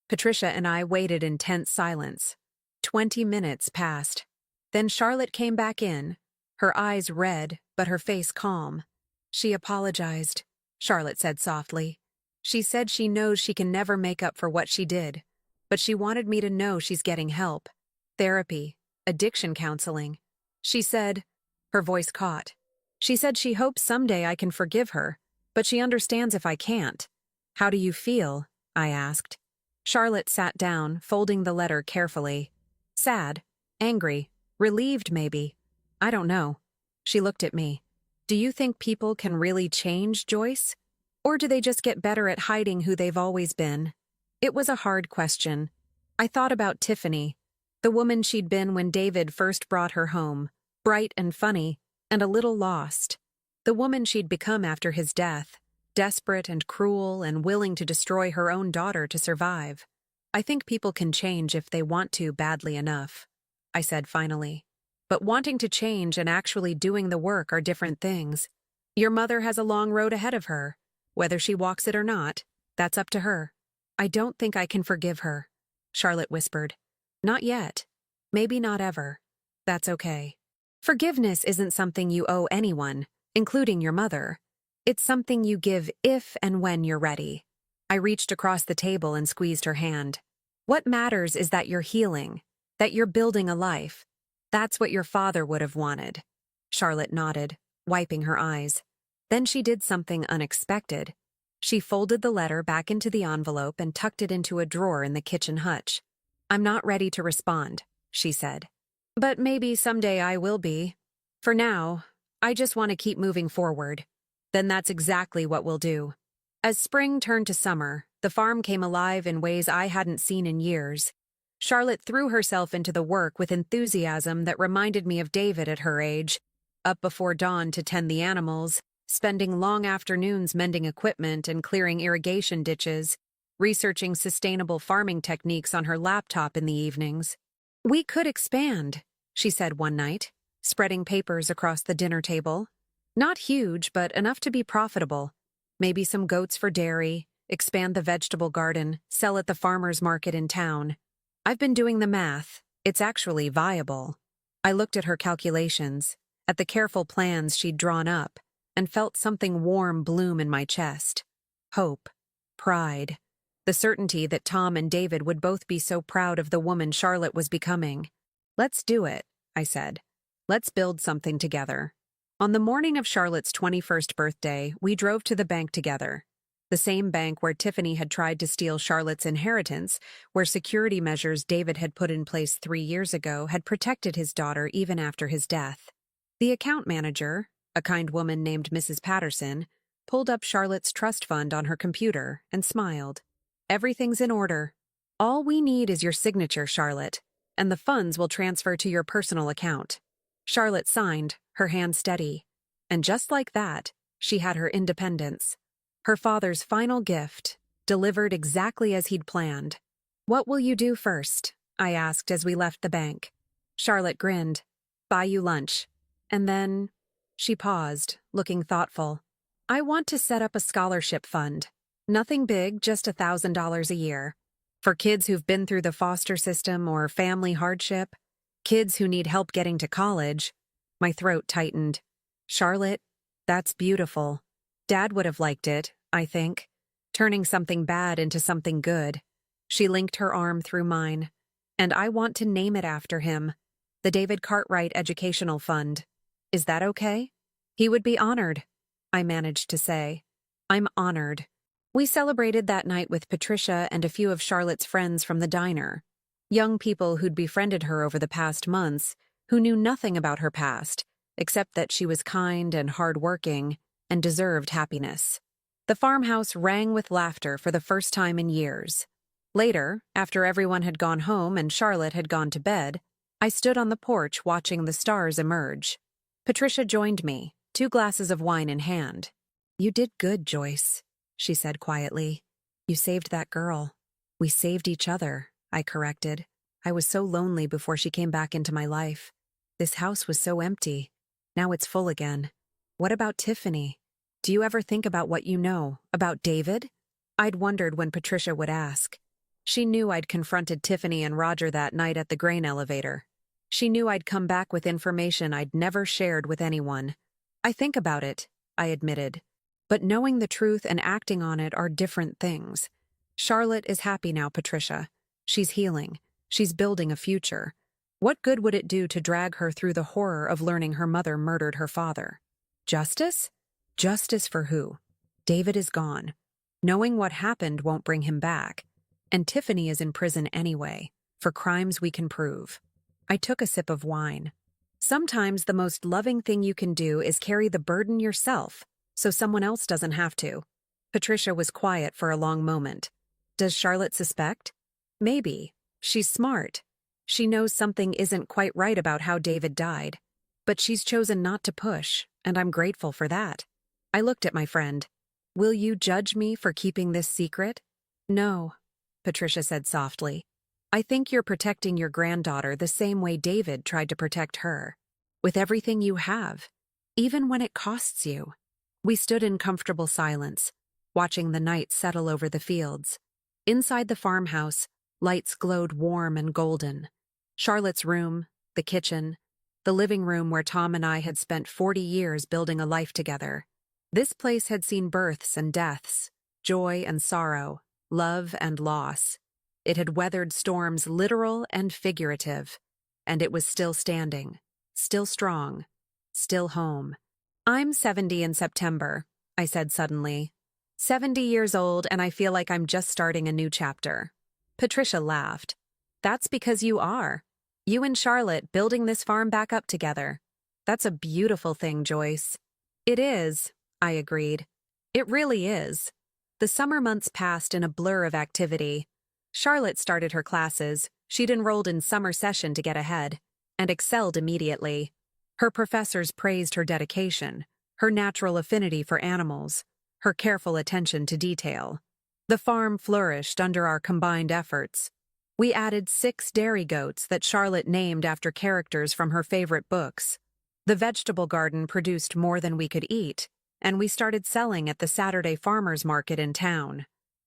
Patricia and I waited in tense silence. 20 minutes passed. Then Charlotte came back in, her eyes red, but her face calm. She apologized, Charlotte said softly. She said she knows she can never make up for what she did, but she wanted me to know she's getting help. Therapy, addiction counseling. She said, her voice caught. She said she hopes someday I can forgive her, but she understands if I can't. How do you feel? I asked. Charlotte sat down, folding the letter carefully. Sad, angry, relieved maybe. I don't know. She looked at me. Do you think people can really change, Joyce? Or do they just get better at hiding who they've always been? It was a hard question. I thought about Tiffany, the woman she'd been when David first brought her home, bright and funny, and a little lost. The woman she'd become after his death, desperate and cruel and willing to destroy her own daughter to survive. I think people can change if they want to badly enough, I said finally. But wanting to change and actually doing the work are different things. Your mother has a long road ahead of her. Whether she walks it or not, that's up to her. I don't think I can forgive her, Charlotte whispered. Not yet. Maybe not ever. That's okay. Forgiveness isn't something you owe anyone, including your mother. It's something you give if and when you're ready. I reached across the table and squeezed her hand. What matters is that you're healing, that you're building a life. That's what your father would have wanted. Charlotte nodded, wiping her eyes. Then she did something unexpected. She folded the letter back into the envelope and tucked it into a drawer in the kitchen hutch. I'm not ready to respond, she said. But maybe someday I will be. For now, I just want to keep moving forward. Then that's exactly what we'll do. As spring turned to summer, the farm came alive in ways I hadn't seen in years. Charlotte threw herself into the work with enthusiasm that reminded me of David at her age, up before dawn to tend the animals, spending long afternoons mending equipment and clearing irrigation ditches, researching sustainable farming techniques on her laptop in the evenings. We could expand, she said one night, spreading papers across the dinner table. Not huge, but enough to be profitable. Maybe some goats for dairy, expand the vegetable garden, sell at the farmer's market in town. I've been doing the math. It's actually viable. I looked at her calculations, at the careful plans she'd drawn up, and felt something warm bloom in my chest. Hope. Pride. The certainty that Tom and David would both be so proud of the woman Charlotte was becoming. Let's do it, I said. Let's build something together. On the morning of Charlotte's 21st birthday, we drove to the bank together. The same bank where Tiffany had tried to steal Charlotte's inheritance, where security measures David had put in place 3 years ago had protected his daughter even after his death. The account manager, a kind woman named Mrs. Patterson, pulled up Charlotte's trust fund on her computer and smiled. Everything's in order. All we need is your signature, Charlotte, and the funds will transfer to your personal account. Charlotte signed, her hand steady. And just like that, she had her independence. Her father's final gift, delivered exactly as he'd planned. What will you do first? I asked as we left the bank. Charlotte grinned. Buy you lunch. And then... She paused, looking thoughtful. I want to set up a scholarship fund. Nothing big, just $1,000 a year. For kids who've been through the foster system or family hardship. Kids who need help getting to college. My throat tightened. Charlotte, that's beautiful. Dad would have liked it, I think. Turning something bad into something good. She linked her arm through mine. And I want to name it after him. The David Cartwright Educational Fund. Is that okay? He would be honored, I managed to say. I'm honored. We celebrated that night with Patricia and a few of Charlotte's friends from the diner. Young people who'd befriended her over the past months, who knew nothing about her past, except that she was kind and hardworking and deserved happiness. The farmhouse rang with laughter for the first time in years. Later, after everyone had gone home and Charlotte had gone to bed, I stood on the porch watching the stars emerge. Patricia joined me, 2 glasses of wine in hand. You did good, Joyce, she said quietly. You saved that girl. We saved each other, I corrected. I was so lonely before she came back into my life. This house was so empty. Now it's full again. What about Tiffany? Do you ever think about what you know about David? I'd wondered when Patricia would ask. She knew I'd confronted Tiffany and Roger that night at the grain elevator. She knew I'd come back with information I'd never shared with anyone. I think about it, I admitted. But knowing the truth and acting on it are different things. Charlotte is happy now, Patricia. She's healing. She's building a future. What good would it do to drag her through the horror of learning her mother murdered her father? Justice? Justice for who? David is gone. Knowing what happened won't bring him back. And Tiffany is in prison anyway, for crimes we can prove. I took a sip of wine. Sometimes the most loving thing you can do is carry the burden yourself, so someone else doesn't have to. Patricia was quiet for a long moment. Does Charlotte suspect? Maybe. She's smart. She knows something isn't quite right about how David died. But she's chosen not to push, and I'm grateful for that. I looked at my friend. Will you judge me for keeping this secret? No, Patricia said softly. I think you're protecting your granddaughter the same way David tried to protect her. With everything you have, even when it costs you. We stood in comfortable silence, watching the night settle over the fields. Inside the farmhouse, lights glowed warm and golden. Charlotte's room, the kitchen, the living room where Tom and I had spent 40 years building a life together. This place had seen births and deaths, joy and sorrow, love and loss. It had weathered storms literal and figurative, and it was still standing, still strong, still home. I'm 70 in September, I said suddenly. 70 years old, and I feel like I'm just starting a new chapter. Patricia laughed. That's because you are. You and Charlotte building this farm back up together. That's a beautiful thing, Joyce. It is, I agreed. It really is. The summer months passed in a blur of activity. Charlotte started her classes. She'd enrolled in summer session to get ahead, and excelled immediately. Her professors praised her dedication, her natural affinity for animals, her careful attention to detail. The farm flourished under our combined efforts. We added 6 dairy goats that Charlotte named after characters from her favorite books. The vegetable garden produced more than we could eat, and we started selling at the Saturday farmers market in town.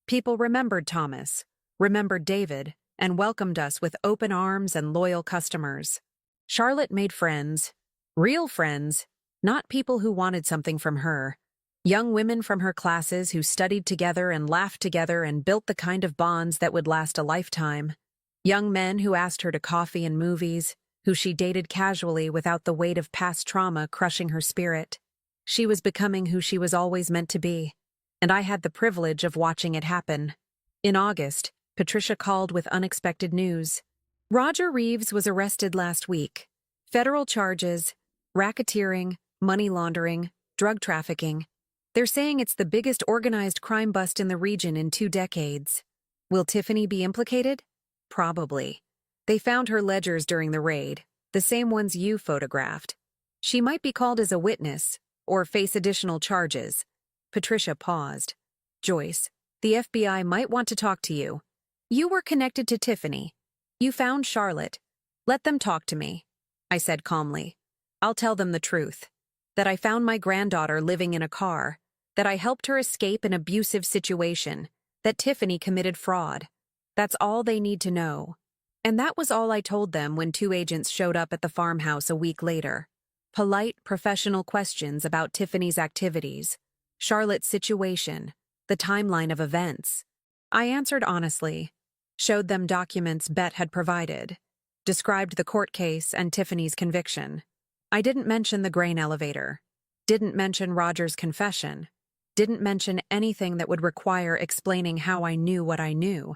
People remembered Thomas, remembered David, and welcomed us with open arms and loyal customers. Charlotte made friends, real friends, not people who wanted something from her. Young women from her classes who studied together and laughed together and built the kind of bonds that would last a lifetime. Young men who asked her to coffee and movies, who she dated casually without the weight of past trauma crushing her spirit. She was becoming who she was always meant to be, and I had the privilege of watching it happen. In August, Patricia called with unexpected news. Roger Reeves was arrested last week. Federal charges, racketeering, money laundering, drug trafficking. They're saying it's the biggest organized crime bust in the region in 2 decades. Will Tiffany be implicated? Probably. They found her ledgers during the raid, the same ones you photographed. She might be called as a witness, or face additional charges. Patricia paused. Joyce, the FBI might want to talk to you. You were connected to Tiffany. You found Charlotte. Let them talk to me, I said calmly. I'll tell them the truth. That I found my granddaughter living in a car. That I helped her escape an abusive situation. That Tiffany committed fraud. That's all they need to know. And that was all I told them when 2 agents showed up at the farmhouse a week later. Polite, professional questions about Tiffany's activities, Charlotte's situation, the timeline of events. I answered honestly, showed them documents Bet had provided, described the court case and Tiffany's conviction. I didn't mention the grain elevator, didn't mention Roger's confession, didn't mention anything that would require explaining how I knew what I knew.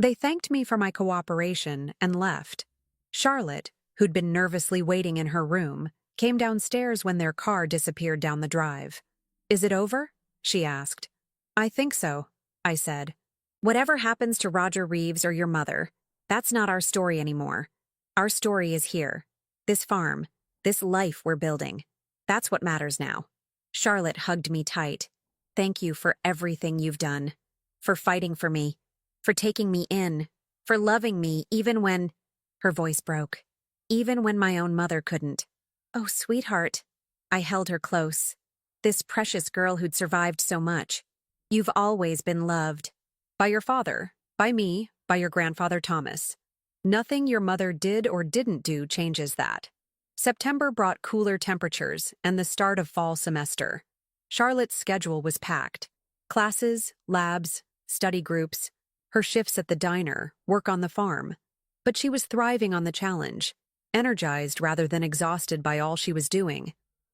They thanked me for my cooperation and left. Charlotte, who'd been nervously waiting in her room, came downstairs when their car disappeared down the drive. Is it over? She asked. I think so, I said. Whatever happens to Roger Reeves or your mother, that's not our story anymore. Our story is here. This farm, this life we're building. That's what matters now. Charlotte hugged me tight. Thank you for everything you've done. For fighting for me. For taking me in. For loving me even when... Her voice broke. Even when my own mother couldn't. Oh, sweetheart. I held her close. This precious girl who'd survived so much. You've always been loved. By your father, by me, by your grandfather Thomas. Nothing your mother did or didn't do changes that. September brought cooler temperatures and the start of fall semester. Charlotte's schedule was packed. Classes, labs, study groups, her shifts at the diner, work on the farm. But she was thriving on the challenge, energized rather than exhausted by all she was doing.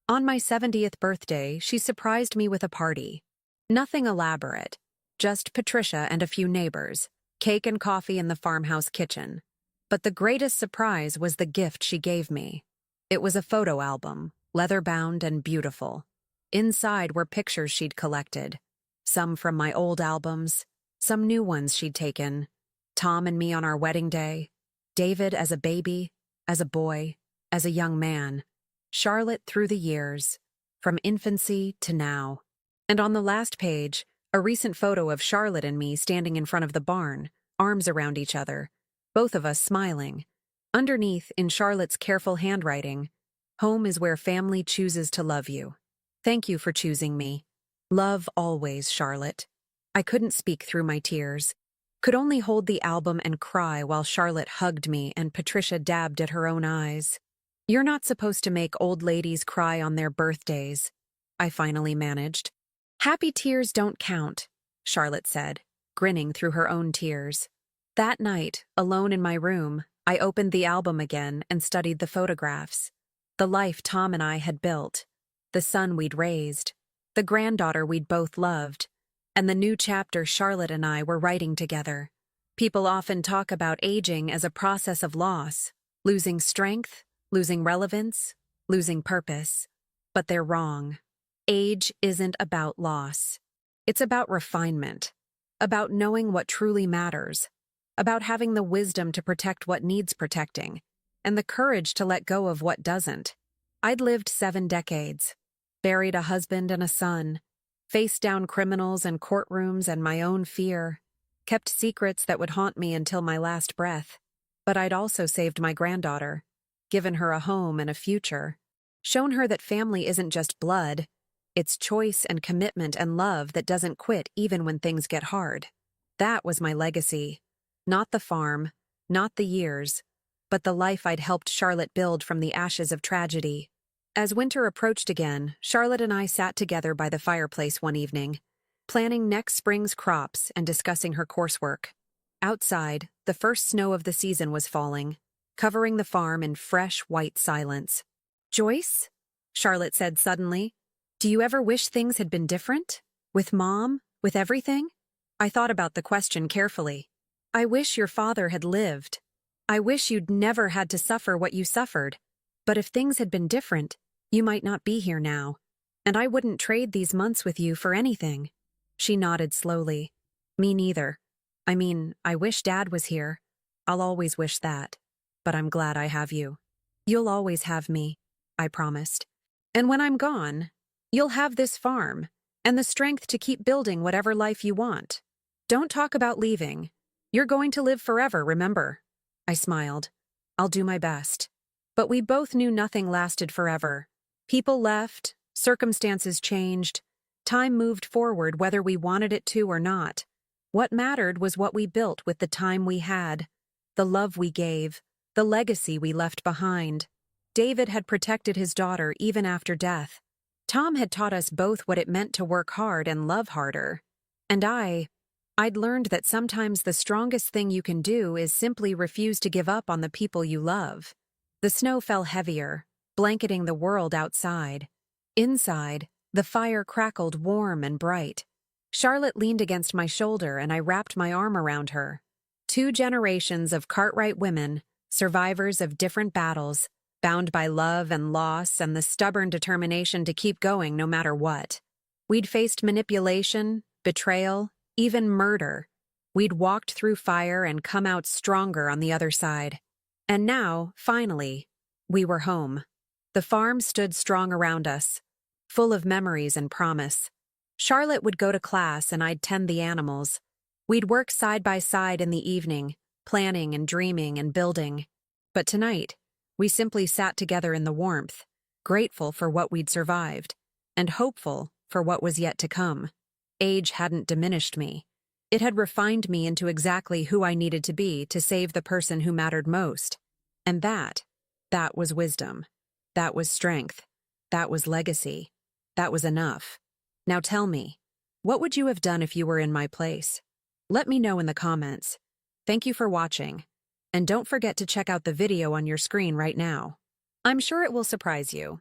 On my 70th birthday, she surprised me with a party. Nothing elaborate, just Patricia and a few neighbors, cake and coffee in the farmhouse kitchen. But the greatest surprise was the gift she gave me. It was a photo album, leather-bound and beautiful. Inside were pictures she'd collected, some from my old albums, some new ones she'd taken. Tom and me on our wedding day, David as a baby, as a boy, as a young man, Charlotte through the years, from infancy to now. And on the last page, a recent photo of Charlotte and me standing in front of the barn, arms around each other, both of us smiling. Underneath, in Charlotte's careful handwriting, "Home is where family chooses to love you. Thank you for choosing me. Love always, Charlotte." I couldn't speak through my tears, could only hold the album and cry while Charlotte hugged me and Patricia dabbed at her own eyes. "You're not supposed to make old ladies cry on their birthdays," I finally managed. "Happy tears don't count," Charlotte said, grinning through her own tears. That night, alone in my room, I opened the album again and studied the photographs. The life Tom and I had built, the son we'd raised, the granddaughter we'd both loved, and the new chapter Charlotte and I were writing together. People often talk about aging as a process of loss, losing strength, losing relevance, losing purpose. But they're wrong. Age isn't about loss. It's about refinement, about knowing what truly matters, about having the wisdom to protect what needs protecting, and the courage to let go of what doesn't. I'd lived 7 decades, buried a husband and a son, faced down criminals and courtrooms and my own fear, kept secrets that would haunt me until my last breath. But I'd also saved my granddaughter, given her a home and a future, shown her that family isn't just blood, it's choice and commitment and love that doesn't quit even when things get hard. That was my legacy. Not the farm, not the years, but the life I'd helped Charlotte build from the ashes of tragedy. As winter approached again, Charlotte and I sat together by the fireplace one evening, planning next spring's crops and discussing her coursework. Outside, the first snow of the season was falling, covering the farm in fresh, white silence. "Joyce?" Charlotte said suddenly. "Do you ever wish things had been different? With Mom? With everything?" I thought about the question carefully. "I wish your father had lived. I wish you'd never had to suffer what you suffered. But if things had been different, you might not be here now. And I wouldn't trade these months with you for anything." She nodded slowly. "Me neither. I mean, I wish Dad was here. I'll always wish that. But I'm glad I have you. You'll always have me," I promised. "And when I'm gone, you'll have this farm and the strength to keep building whatever life you want. Don't talk about leaving. You're going to live forever, remember." I smiled. "I'll do my best." But we both knew nothing lasted forever. People left, circumstances changed, time moved forward whether we wanted it to or not. What mattered was what we built with the time we had, the love we gave, the legacy we left behind. David had protected his daughter even after death. Tom had taught us both what it meant to work hard and love harder. And I'd learned that sometimes the strongest thing you can do is simply refuse to give up on the people you love. The snow fell heavier, blanketing the world outside. Inside, the fire crackled warm and bright. Charlotte leaned against my shoulder and I wrapped my arm around her. 2 generations of Cartwright women, survivors of different battles, bound by love and loss and the stubborn determination to keep going no matter what. We'd faced manipulation, betrayal, even murder. We'd walked through fire and come out stronger on the other side. And now, finally, we were home. The farm stood strong around us, full of memories and promise. Charlotte would go to class and I'd tend the animals. We'd work side by side in the evening, planning and dreaming and building. But tonight, we simply sat together in the warmth, grateful for what we'd survived. and hopeful for what was yet to come. Age hadn't diminished me. It had refined me into exactly who I needed to be to save the person who mattered most. And that was wisdom. That was strength. That was legacy. That was enough. Now tell me, what would you have done if you were in my place? Let me know in the comments. Thank you for watching. And don't forget to check out the video on your screen right now. I'm sure it will surprise you.